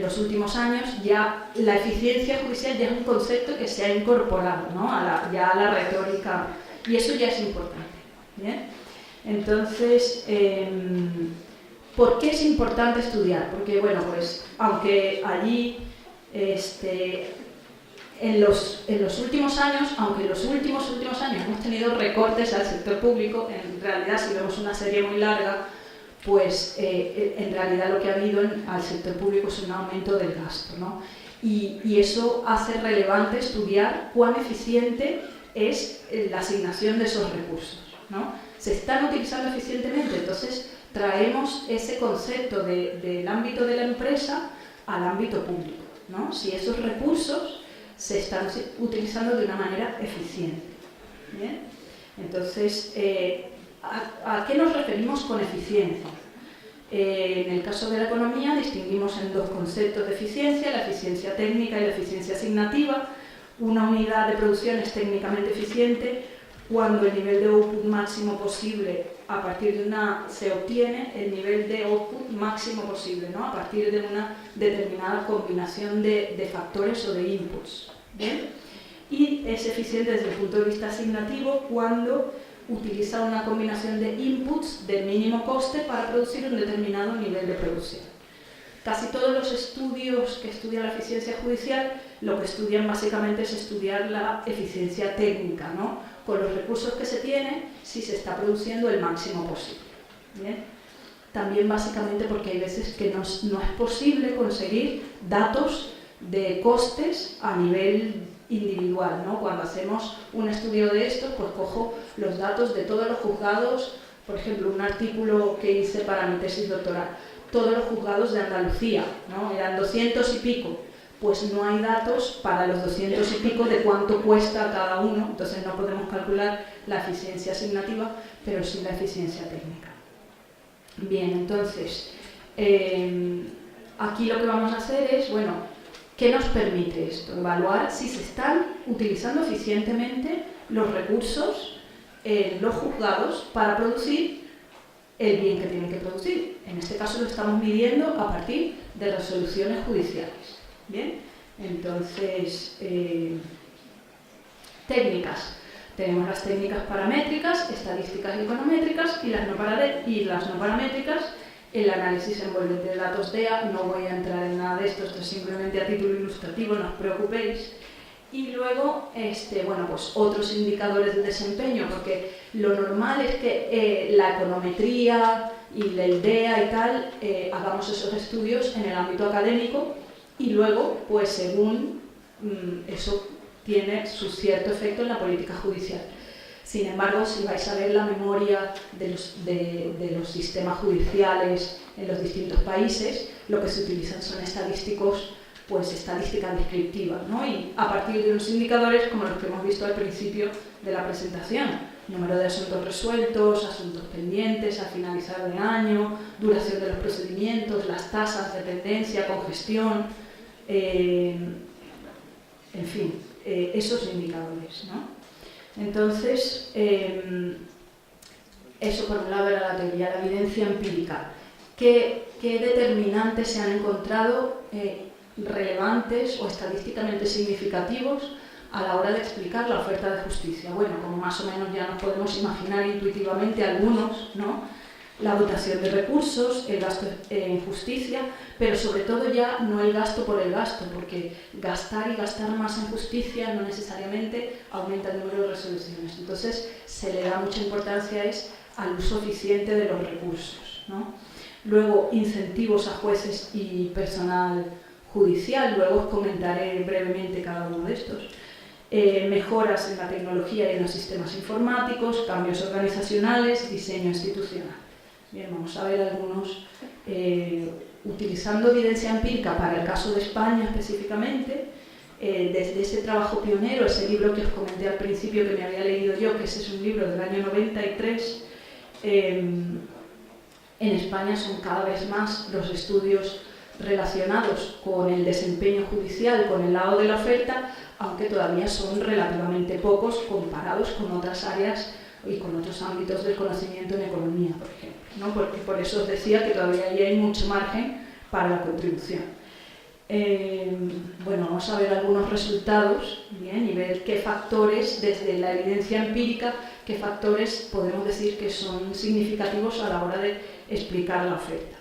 los últimos años, ya la eficiencia judicial ya es un concepto que se ha incorporado, ¿no? a la retórica, y eso ya es importante. ¿Bien? Entonces, ¿por qué es importante estudiar? Porque, bueno, pues aunque allí, en los últimos años, aunque en los últimos años hemos tenido recortes al sector público, en realidad si vemos una serie muy larga, pues en realidad lo que ha habido al sector público es un aumento del gasto, ¿no? Y eso hace relevante estudiar cuán eficiente es la asignación de esos recursos, ¿no? Se están utilizando eficientemente, entonces traemos ese concepto del ámbito de la empresa al ámbito público, ¿no? Si esos recursos se están utilizando de una manera eficiente. ¿Bien? Entonces, ¿a qué nos referimos con eficiencia? En el caso de la economía distinguimos en dos conceptos de eficiencia, la eficiencia técnica y la eficiencia asignativa. Una unidad de producción es técnicamente eficiente cuando el nivel de output máximo posible a partir de se obtiene el nivel de output máximo posible, ¿no? A partir de una determinada combinación de factores o de inputs. ¿Bien? Y es eficiente desde el punto de vista asignativo cuando utiliza una combinación de inputs de mínimo coste para producir un determinado nivel de producción. Casi todos los estudios que estudian la eficiencia judicial lo que estudian básicamente es estudiar la eficiencia técnica, ¿no? Con los recursos que se tienen, si se está produciendo el máximo posible. ¿Bien? También básicamente porque hay veces que no es posible conseguir datos de costes a nivel individual, ¿no? Cuando hacemos un estudio de estos, pues cojo los datos de todos los juzgados, por ejemplo, un artículo que hice para mi tesis doctoral, todos los juzgados de Andalucía, ¿no? Eran 200 y pico, pues no hay datos para los 200 y pico de cuánto cuesta cada uno, entonces no podemos calcular la eficiencia asignativa, pero sí la eficiencia técnica. Bien, entonces, aquí lo que vamos a hacer es, bueno, ¿qué nos permite esto? Evaluar si se están utilizando eficientemente los recursos en los juzgados para producir el bien que tienen que producir. En este caso lo estamos midiendo a partir de resoluciones judiciales. ¿Bien? Entonces, técnicas. Tenemos las técnicas paramétricas, estadísticas y econométricas y las no paramétricas. El análisis envolvente de datos DEA, no voy a entrar en nada de esto, esto es simplemente a título ilustrativo, no os preocupéis. Y luego, bueno, pues otros indicadores de desempeño, porque lo normal es que la econometría y el DEA y tal, hagamos esos estudios en el ámbito académico y luego, pues según eso tiene su cierto efecto en la política judicial. Sin embargo, si vais a ver la memoria de los sistemas judiciales en los distintos países, lo que se utilizan son estadística descriptiva, ¿no? Y a partir de unos indicadores como los que hemos visto al principio de la presentación: número de asuntos resueltos, asuntos pendientes al finalizar de año, duración de los procedimientos, las tasas, dependencia, congestión, en fin, esos indicadores, ¿no? Entonces, eso por un lado era la teoría, la evidencia empírica. ¿Qué determinantes se han encontrado relevantes o estadísticamente significativos a la hora de explicar la oferta de justicia? Bueno, como más o menos ya nos podemos imaginar intuitivamente algunos, ¿no? La dotación de recursos, el gasto en justicia, pero sobre todo ya no el gasto por el gasto, porque gastar y gastar más en justicia no necesariamente aumenta el número de resoluciones. Entonces se le da mucha importancia al uso eficiente de los recursos, ¿no? Luego, incentivos a jueces y personal judicial, luego os comentaré brevemente cada uno de estos. Mejoras en la tecnología y en los sistemas informáticos, cambios organizacionales, diseño institucional. Bien, vamos a ver algunos, utilizando evidencia empírica para el caso de España específicamente, desde ese trabajo pionero, ese libro que os comenté al principio que me había leído yo, que ese es un libro del año 93, en España son cada vez más los estudios relacionados con el desempeño judicial, con el lado de la oferta, aunque todavía son relativamente pocos comparados con otras áreas y con otros ámbitos del conocimiento en economía, por ejemplo, ¿no? Porque por eso os decía que todavía ahí hay mucho margen para la contribución. Bueno, vamos a ver algunos resultados, ¿bien? Y ver qué factores, desde la evidencia empírica, qué factores podemos decir que son significativos a la hora de explicar la oferta.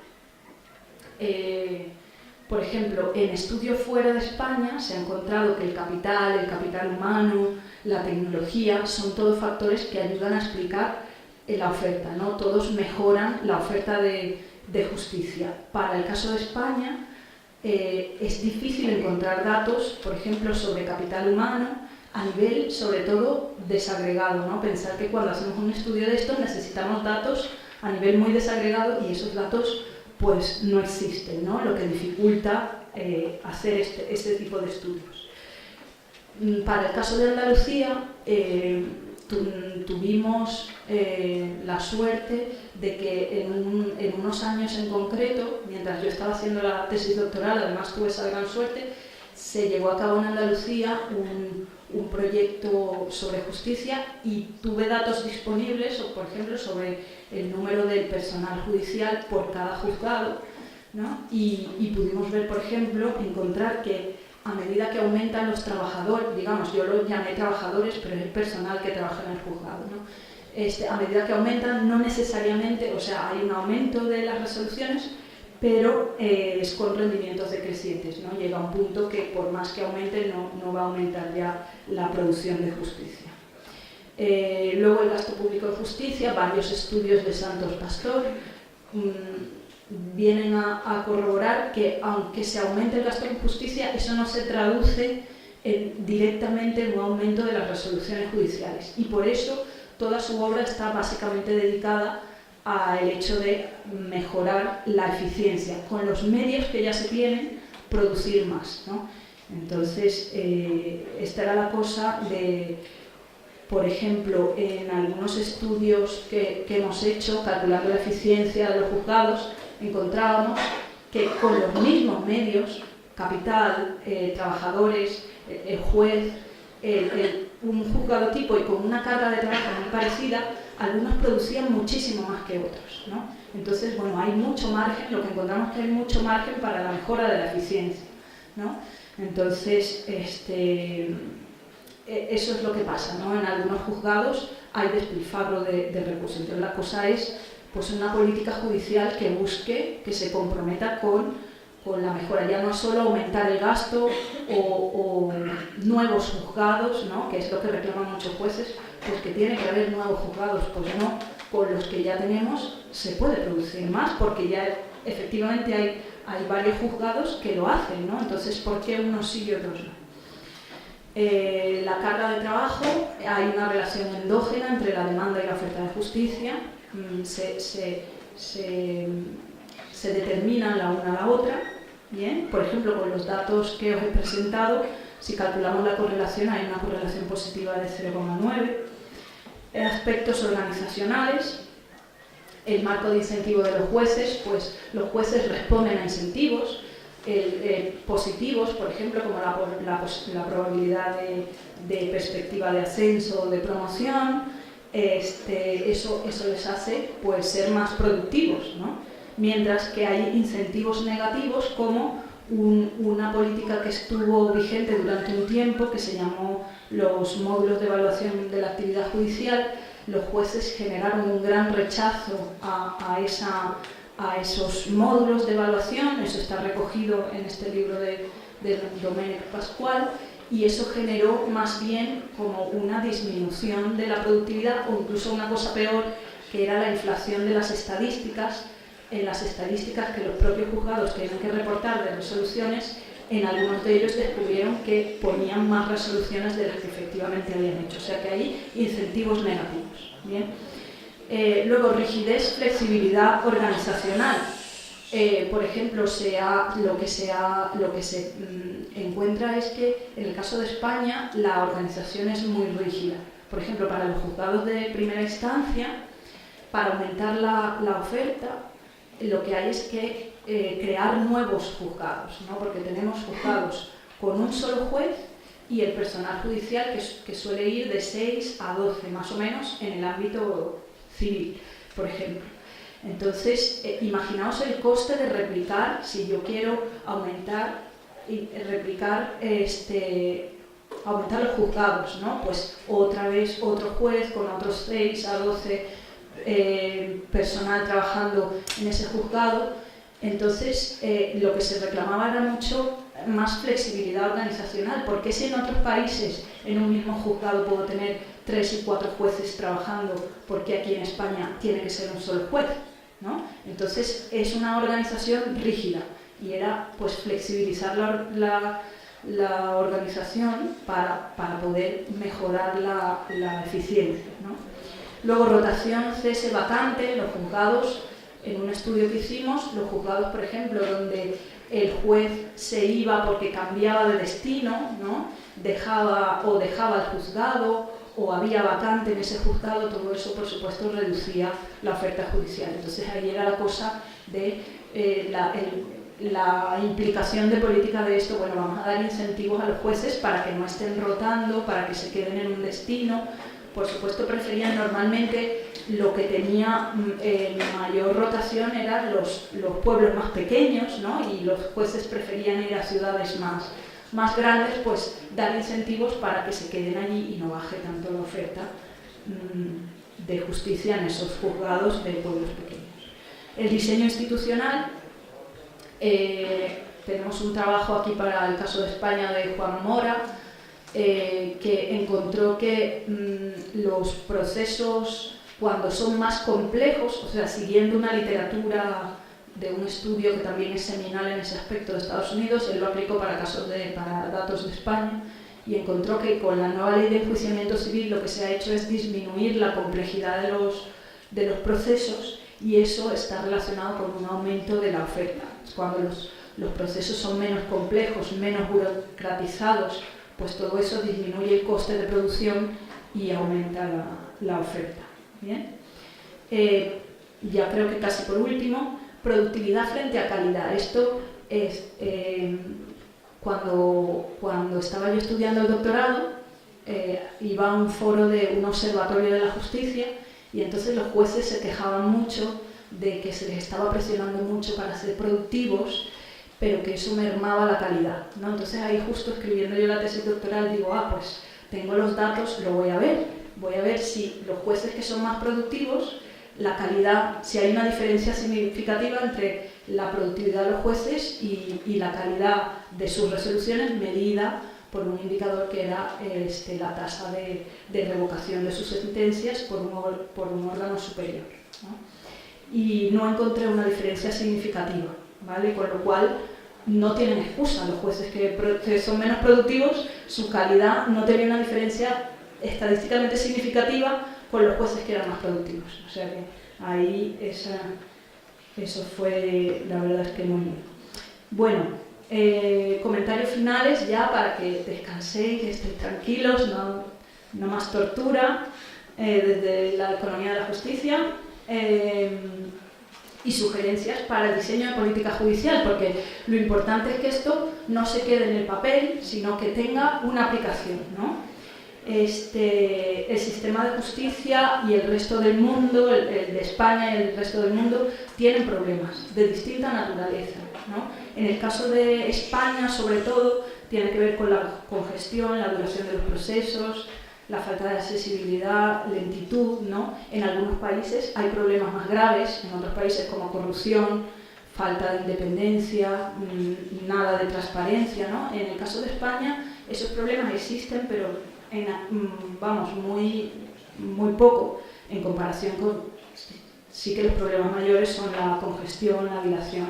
Por ejemplo, en estudios fuera de España se ha encontrado que el capital humano, la tecnología, son todos factores que ayudan a explicar la oferta, ¿no? Todos mejoran la oferta de justicia. Para el caso de España es difícil encontrar datos, por ejemplo, sobre capital humano a nivel, sobre todo, desagregado, ¿no? Pensar que cuando hacemos un estudio de esto necesitamos datos a nivel muy desagregado y esos datos pues no existen, ¿no? Lo que dificulta hacer este tipo de estudios. Para el caso de Andalucía, tuvimos la suerte de que en unos años en concreto, mientras yo estaba haciendo la tesis doctoral, además tuve esa gran suerte, se llevó a cabo en Andalucía un proyecto sobre justicia y tuve datos disponibles, por ejemplo, sobre el número del personal judicial por cada juzgado, ¿no? Y pudimos ver, por ejemplo, encontrar que a medida que aumentan los trabajadores, digamos, yo lo llamé trabajadores, pero es el personal que trabaja en el juzgado, ¿no? A medida que aumentan, no necesariamente, o sea, hay un aumento de las resoluciones, pero es con rendimientos decrecientes, ¿no? Llega un punto que por más que aumente no va a aumentar ya la producción de justicia. Luego el gasto público de justicia, varios estudios de Santos Pastor vienen a corroborar que aunque se aumente el gasto en justicia, eso no se traduce directamente en un aumento de las resoluciones judiciales, y por eso toda su obra está básicamente dedicada al hecho de mejorar la eficiencia, con los medios que ya se tienen, producir más, ¿no? Entonces, esta era la cosa de, por ejemplo, en algunos estudios que hemos hecho, calculando la eficiencia de los juzgados, encontrábamos que con los mismos medios, capital, trabajadores, el juez, un juzgado tipo y con una carga de trabajo muy parecida, algunos producían muchísimo más que otros, ¿no? Entonces, bueno, hay mucho margen, lo que encontramos es que hay mucho margen para la mejora de la eficiencia, ¿no? Entonces, eso es lo que pasa, ¿no? En algunos juzgados hay despilfarro de recursos. Entonces, la cosa es pues una política judicial que busque, que se comprometa con la mejora. Ya no es solo aumentar el gasto o nuevos juzgados, ¿no? Que es lo que reclaman muchos jueces, pues que tiene que haber nuevos juzgados. Pues no, con los que ya tenemos se puede producir más, porque ya efectivamente hay varios juzgados que lo hacen, ¿no? Entonces, ¿por qué unos sí y otros no? La carga de trabajo, hay una relación endógena entre la demanda y la oferta de justicia, se determinan la una a la otra. Bien, por ejemplo, con los datos que os he presentado, si calculamos la correlación, hay una correlación positiva de 0,9. Aspectos organizacionales, el marco de incentivo de los jueces, pues los jueces responden a incentivos positivos, por ejemplo, como la probabilidad de perspectiva de ascenso o de promoción. Eso les hace pues ser más productivos, ¿no? Mientras que hay incentivos negativos, como una política que estuvo vigente durante un tiempo, que se llamó los módulos de evaluación de la actividad judicial. Los jueces generaron un gran rechazo a esos módulos de evaluación. Eso está recogido en este libro de Domènech Pascual, y eso generó más bien como una disminución de la productividad, o incluso una cosa peor, que era la inflación de las estadísticas. En las estadísticas que los propios juzgados tienen que reportar de resoluciones, en algunos de ellos descubrieron que ponían más resoluciones de las que efectivamente habían hecho. O sea que hay incentivos negativos. Bien. Luego, rigidez, flexibilidad organizacional. Por ejemplo, lo que se encuentra es que en el caso de España la organización es muy rígida. Por ejemplo, para los juzgados de primera instancia, para aumentar la oferta, lo que hay es que crear nuevos juzgados, ¿no? Porque tenemos juzgados con un solo juez y el personal judicial que suele ir de 6 a 12 más o menos en el ámbito civil, por ejemplo. Entonces, imaginaos el coste de replicar, si yo quiero aumentar los juzgados, ¿no? Pues otra vez otro juez con otros 6 a 12 personal trabajando en ese juzgado. Entonces, lo que se reclamaba era mucho más flexibilidad organizacional, porque si en otros países en un mismo juzgado puedo tener 3 y 4 jueces trabajando, porque aquí en España tiene que ser un solo juez, ¿no? Entonces es una organización rígida, y era pues flexibilizar la organización para poder mejorar la eficiencia, ¿no? Luego, rotación, cese, vacante. Los juzgados, en un estudio que hicimos, los juzgados, por ejemplo, donde el juez se iba porque cambiaba de destino, ¿no? dejaba el juzgado, o había vacante en ese juzgado, todo eso, por supuesto, reducía la oferta judicial. Entonces, ahí era la cosa de la implicación de política de esto, bueno, vamos a dar incentivos a los jueces para que no estén rotando, para que se queden en un destino. Por supuesto, preferían normalmente lo que tenía mayor rotación eran los pueblos más pequeños, ¿no? Y los jueces preferían ir a ciudades más grandes, pues dar incentivos para que se queden allí y no baje tanto la oferta de justicia en esos juzgados de pueblos pequeños. El diseño institucional, tenemos un trabajo aquí para el caso de España de Juan Mora, que encontró que los procesos, cuando son más complejos, o sea, siguiendo una literatura de un estudio que también es seminal en ese aspecto de Estados Unidos, él lo aplicó para datos de España, y encontró que con la nueva ley de enjuiciamiento civil lo que se ha hecho es disminuir la complejidad de los procesos, y eso está relacionado con un aumento de la oferta. Cuando los procesos son menos complejos, menos burocratizados, pues todo eso disminuye el coste de producción y aumenta la oferta. ¿Bien? Ya creo que casi por último, productividad frente a calidad. Esto es, cuando estaba yo estudiando el doctorado, iba a un foro de un observatorio de la justicia, y entonces los jueces se quejaban mucho de que se les estaba presionando mucho para ser productivos, pero que eso mermaba la calidad, ¿no? Entonces ahí, justo escribiendo yo la tesis doctoral, digo, pues tengo los datos, lo voy a ver si los jueces que son más productivos, la calidad, si hay una diferencia significativa entre la productividad de los jueces y la calidad de sus resoluciones, medida por un indicador que era la tasa de revocación de sus sentencias por un órgano superior, ¿no? Y no encontré una diferencia significativa, ¿vale? Con lo cual no tienen excusa. Los jueces que son menos productivos, su calidad no tenía una diferencia estadísticamente significativa con los jueces que eran más productivos. O sea que ahí eso fue, la verdad es que muy bien. Bueno, comentarios finales ya para que descanséis, estéis tranquilos, no más tortura desde la economía de la justicia. Y sugerencias para el diseño de política judicial, porque lo importante es que esto no se quede en el papel, sino que tenga una aplicación, ¿no? El sistema de justicia y el resto del mundo, el de España y el resto del mundo, tienen problemas de distinta naturaleza, ¿no? En el caso de España, sobre todo, tiene que ver con la congestión, la duración de los procesos, la falta de accesibilidad, lentitud, ¿no? En algunos países hay problemas más graves, en otros países como corrupción, falta de independencia, nada de transparencia, ¿no? En el caso de España esos problemas existen, pero muy poco en comparación con, sí que los problemas mayores son la congestión, la dilación.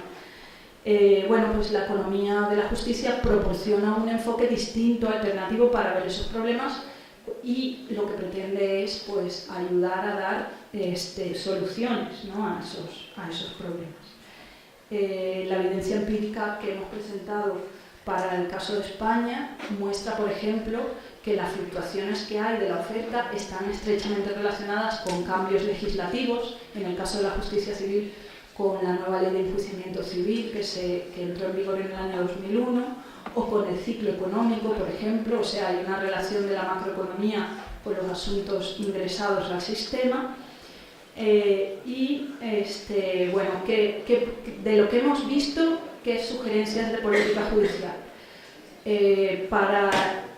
Bueno, pues la economía de la justicia proporciona un enfoque distinto, alternativo para ver esos problemas, y lo que pretende es, pues, ayudar a dar soluciones, ¿no? a esos problemas. La evidencia empírica que hemos presentado para el caso de España muestra, por ejemplo, que las fluctuaciones que hay de la oferta están estrechamente relacionadas con cambios legislativos, en el caso de la justicia civil con la nueva ley de enjuiciamiento civil que entró en vigor en el año 2001, o con el ciclo económico, por ejemplo, o sea, hay una relación de la macroeconomía con los asuntos ingresados al sistema. Bueno, de lo que hemos visto, ¿qué sugerencias de política judicial?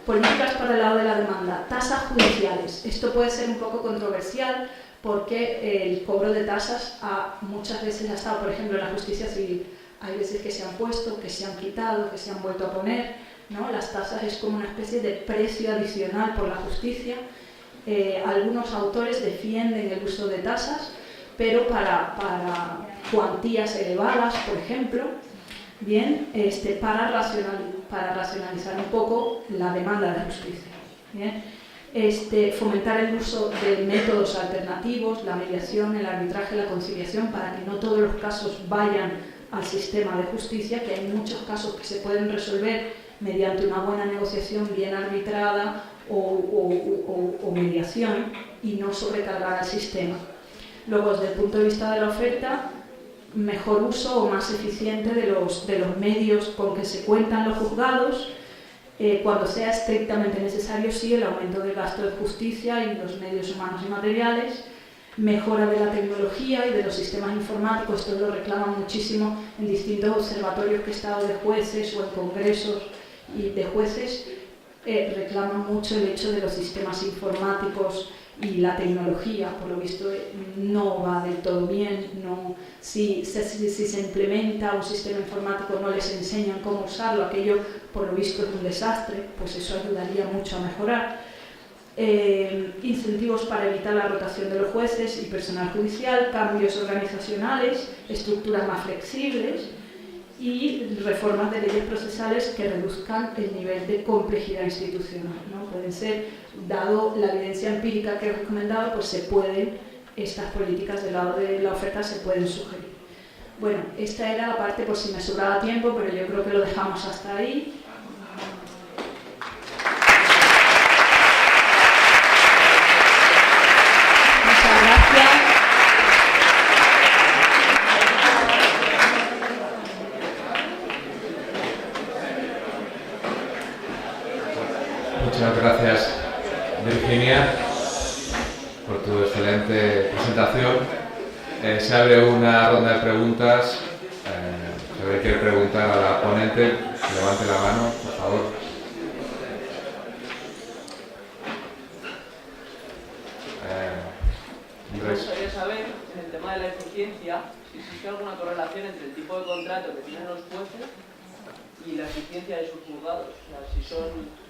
Políticas para el lado de la demanda, tasas judiciales. Esto puede ser un poco controversial porque el cobro de tasas muchas veces ha estado, por ejemplo, en la justicia civil. Hay veces que se han puesto, que se han quitado, que se han vuelto a poner, ¿no? Las tasas es como una especie de precio adicional por la justicia. Algunos autores defienden el uso de tasas, pero para cuantías elevadas, por ejemplo, bien, para racionalizar un poco la demanda de justicia. Bien. Fomentar el uso de métodos alternativos, la mediación, el arbitraje, la conciliación, para que no todos los casos vayan al sistema de justicia, que hay muchos casos que se pueden resolver mediante una buena negociación bien arbitrada o mediación, y no sobrecargar al sistema. Luego, desde el punto de vista de la oferta, mejor uso o más eficiente de los medios con que se cuentan los juzgados, cuando sea estrictamente necesario, sí, el aumento del gasto de justicia y los medios humanos y materiales, mejora de la tecnología y de los sistemas informáticos. Esto lo reclaman muchísimo en distintos observatorios que he estado de jueces o en congresos y de jueces, reclaman mucho el hecho de los sistemas informáticos y la tecnología. Por lo visto no va del todo bien. Si se implementa un sistema informático, no les enseñan cómo usarlo, aquello por lo visto es un desastre, pues eso ayudaría mucho a mejorar. Incentivos para evitar la rotación de los jueces y personal judicial, cambios organizacionales, estructuras más flexibles y reformas de leyes procesales que reduzcan el nivel de complejidad institucional, ¿no? Pueden ser, dado la evidencia empírica que he recomendado, pues estas políticas del lado de la oferta se pueden sugerir. Bueno, esta era la parte por si me sobraba tiempo, pero yo creo que lo dejamos hasta ahí. Muchas gracias. Muchas gracias, Virginia, por tu excelente presentación. Se abre una ronda de preguntas. Si alguien quiere preguntar a la ponente, levante la mano, por favor. Me gustaría saber, en el tema de la eficiencia, si existe alguna correlación entre el tipo de contrato que tienen los jueces y la eficiencia de sus juzgados. O sea, si son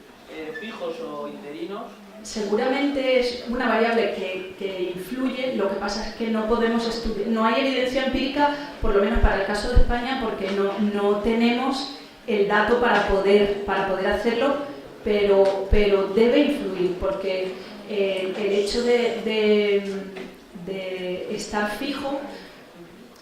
fijos o interinos. Seguramente es una variable que influye. Lo que pasa es que no podemos estudiar, no hay evidencia empírica, por lo menos para el caso de España, porque no tenemos el dato para poder hacerlo, pero debe influir, porque el hecho de estar fijo,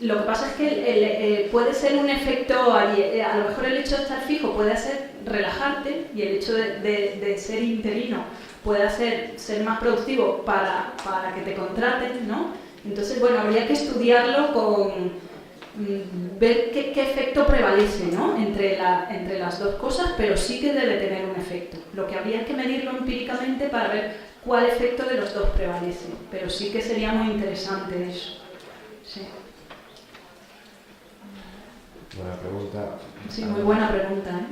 lo que pasa es que puede ser un efecto, a lo mejor el hecho de estar fijo puede hacer relajarte, y el hecho de ser interino puede hacer ser más productivo para que te contraten, ¿no? Entonces, bueno, habría que estudiarlo ver qué efecto prevalece, ¿no? entre las dos cosas, pero sí que debe tener un efecto. Lo que habría que medirlo empíricamente para ver cuál efecto de los dos prevalece, pero sí que sería muy interesante eso. Sí. Buena pregunta. Sí, muy buena pregunta, ¿eh?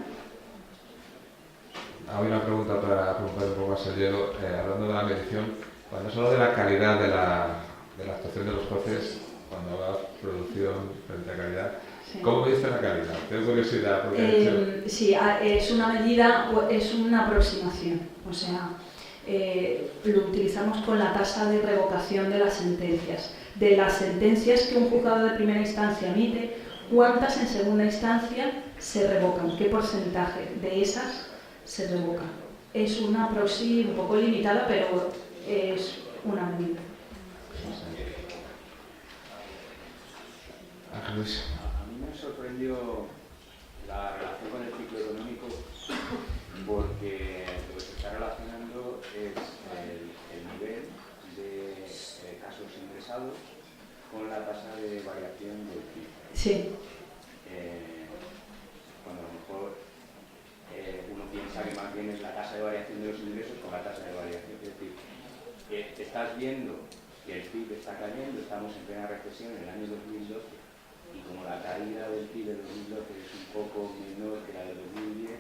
Hay una pregunta para romper un poco más el hielo. Hablando de la medición, cuando se habla de la calidad de la actuación de los jueces, cuando habla de producción frente a calidad, sí. ¿Cómo dice la calidad? Tengo curiosidad. Porque sí, es una medida, es una aproximación. O sea, lo utilizamos con la tasa de revocación de las sentencias. De las sentencias que un juzgado de primera instancia emite, ¿cuántas en segunda instancia se revocan? ¿Qué porcentaje de esas se revocan? Es una proxy un poco limitada, pero es una medida. A mí me sorprendió la relación con el ciclo económico, porque lo que se está relacionando es el nivel de casos ingresados con la tasa de variación del PIB. Sí. Cuando a lo mejor uno piensa que más bien es la tasa de variación de los ingresos con la tasa de variación. Es decir, estás viendo que el PIB está cayendo, estamos en plena recesión en el año 2012, y como la caída del PIB de 2012 es un poco menor que la de 2010,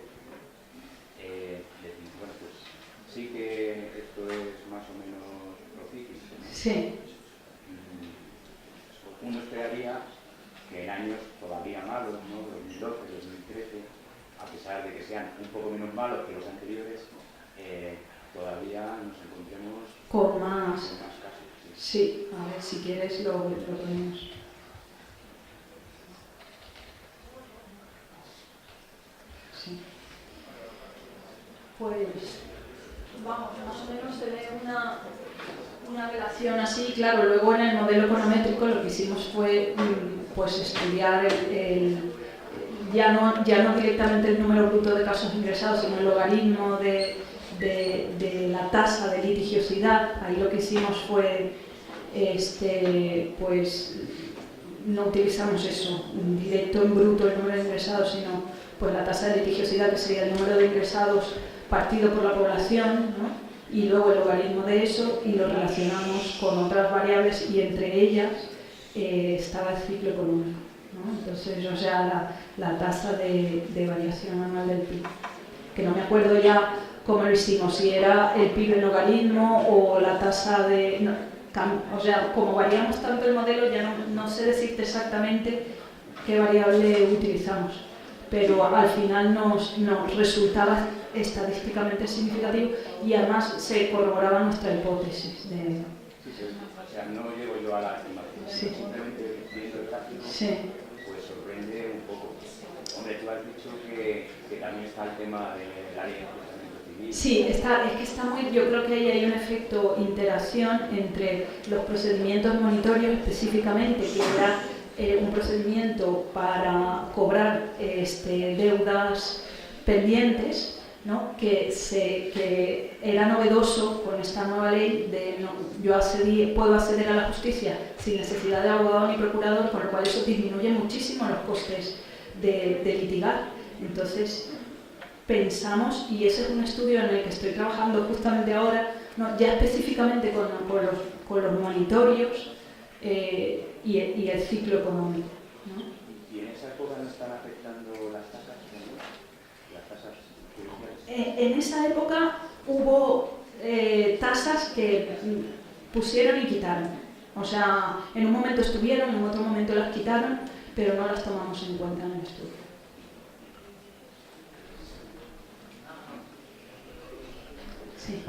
decimos, bueno, pues sí que esto es más o menos procíclico, ¿no? Sí. Uno esperaría que en años todavía malos, ¿no? 2012, 2013, a pesar de que sean un poco menos malos que los anteriores, todavía nos encontremos con más casos. Sí, a ver, si quieres lo ponemos. Sí. Pues, vamos, más o menos se ve una relación así. Claro, luego en el modelo econométrico lo que hicimos fue pues estudiar ya no directamente el número bruto de casos ingresados, sino el logaritmo de la tasa de litigiosidad. Ahí lo que hicimos fue pues no utilizamos eso, directo en bruto el número de ingresados, sino pues la tasa de litigiosidad, que sería el número de ingresados partido por la población, ¿no? Y luego el logaritmo de eso, y lo relacionamos con otras variables, y entre ellas estaba el ciclo económico, ¿no? Entonces, o sea, la tasa de variación anual del PIB, que no me acuerdo ya cómo lo hicimos, si era el PIB en logaritmo o la tasa de... No, o sea, como variamos tanto el modelo, ya no sé decirte exactamente qué variable utilizamos, pero al final nos resultaba estadísticamente significativo y además se corroboraba nuestra hipótesis. O sea, no llego yo a la estimación, simplemente viendo el gráfico, pues sorprende un poco. Hombre, tú has dicho que también está el tema de la ley de enjuiciamiento civil. Sí, yo creo que ahí hay un efecto interacción entre los procedimientos monitorios específicamente, que era un procedimiento para cobrar deudas pendientes, ¿no? que era novedoso con esta nueva ley de yo puedo acceder a la justicia sin necesidad de abogado ni procurador, con lo cual eso disminuye muchísimo los costes de litigar. Entonces pensamos, y ese es un estudio en el que estoy trabajando justamente ahora, ¿no? Ya específicamente con los monitorios y el ciclo económico, ¿no? ¿Y en esa época no están afectando las tasas? Las tasas judiciales. En esa época hubo tasas que pusieron y quitaron. O sea, en un momento estuvieron, en otro momento las quitaron, pero no las tomamos en cuenta en el estudio. Sí.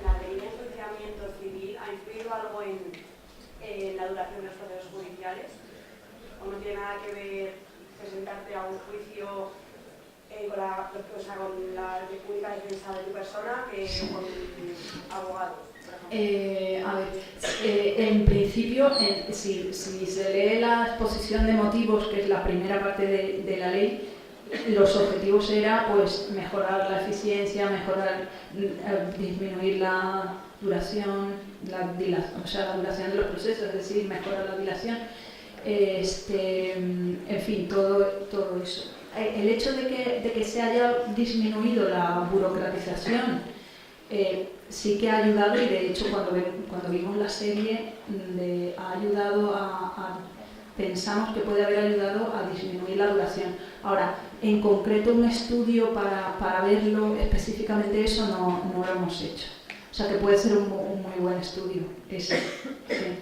¿La ley de enjuiciamiento civil ha influido algo en la duración de los procesos judiciales? ¿O no tiene nada que ver presentarte a un juicio con la pública defensa de tu persona que con abogados? A ver, en principio, si se lee la exposición de motivos, que es la primera parte de la ley, los objetivos era pues mejorar la eficiencia, disminuir la duración, la duración de los procesos, es decir, mejorar la dilación, en fin, todo eso. El hecho de que se haya disminuido la burocratización sí que ha ayudado, y de hecho cuando vimos la serie ha ayudado pensamos que puede haber ayudado a disminuir la duración. Ahora, en concreto un estudio para verlo específicamente eso no lo hemos hecho. O sea que puede ser un muy buen estudio ese. Sí.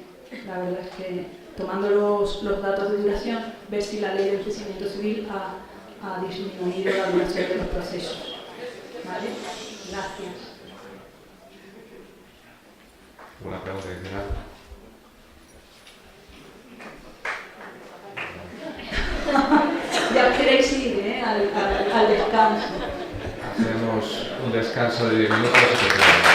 La verdad es que tomando los datos de duración, ver si la ley de enjuiciamiento civil ha disminuido la duración de los procesos. ¿Vale? Gracias. ¿Una pregunta adicional? Ya queréis ir al descanso. Hacemos un descanso de 10 minutos y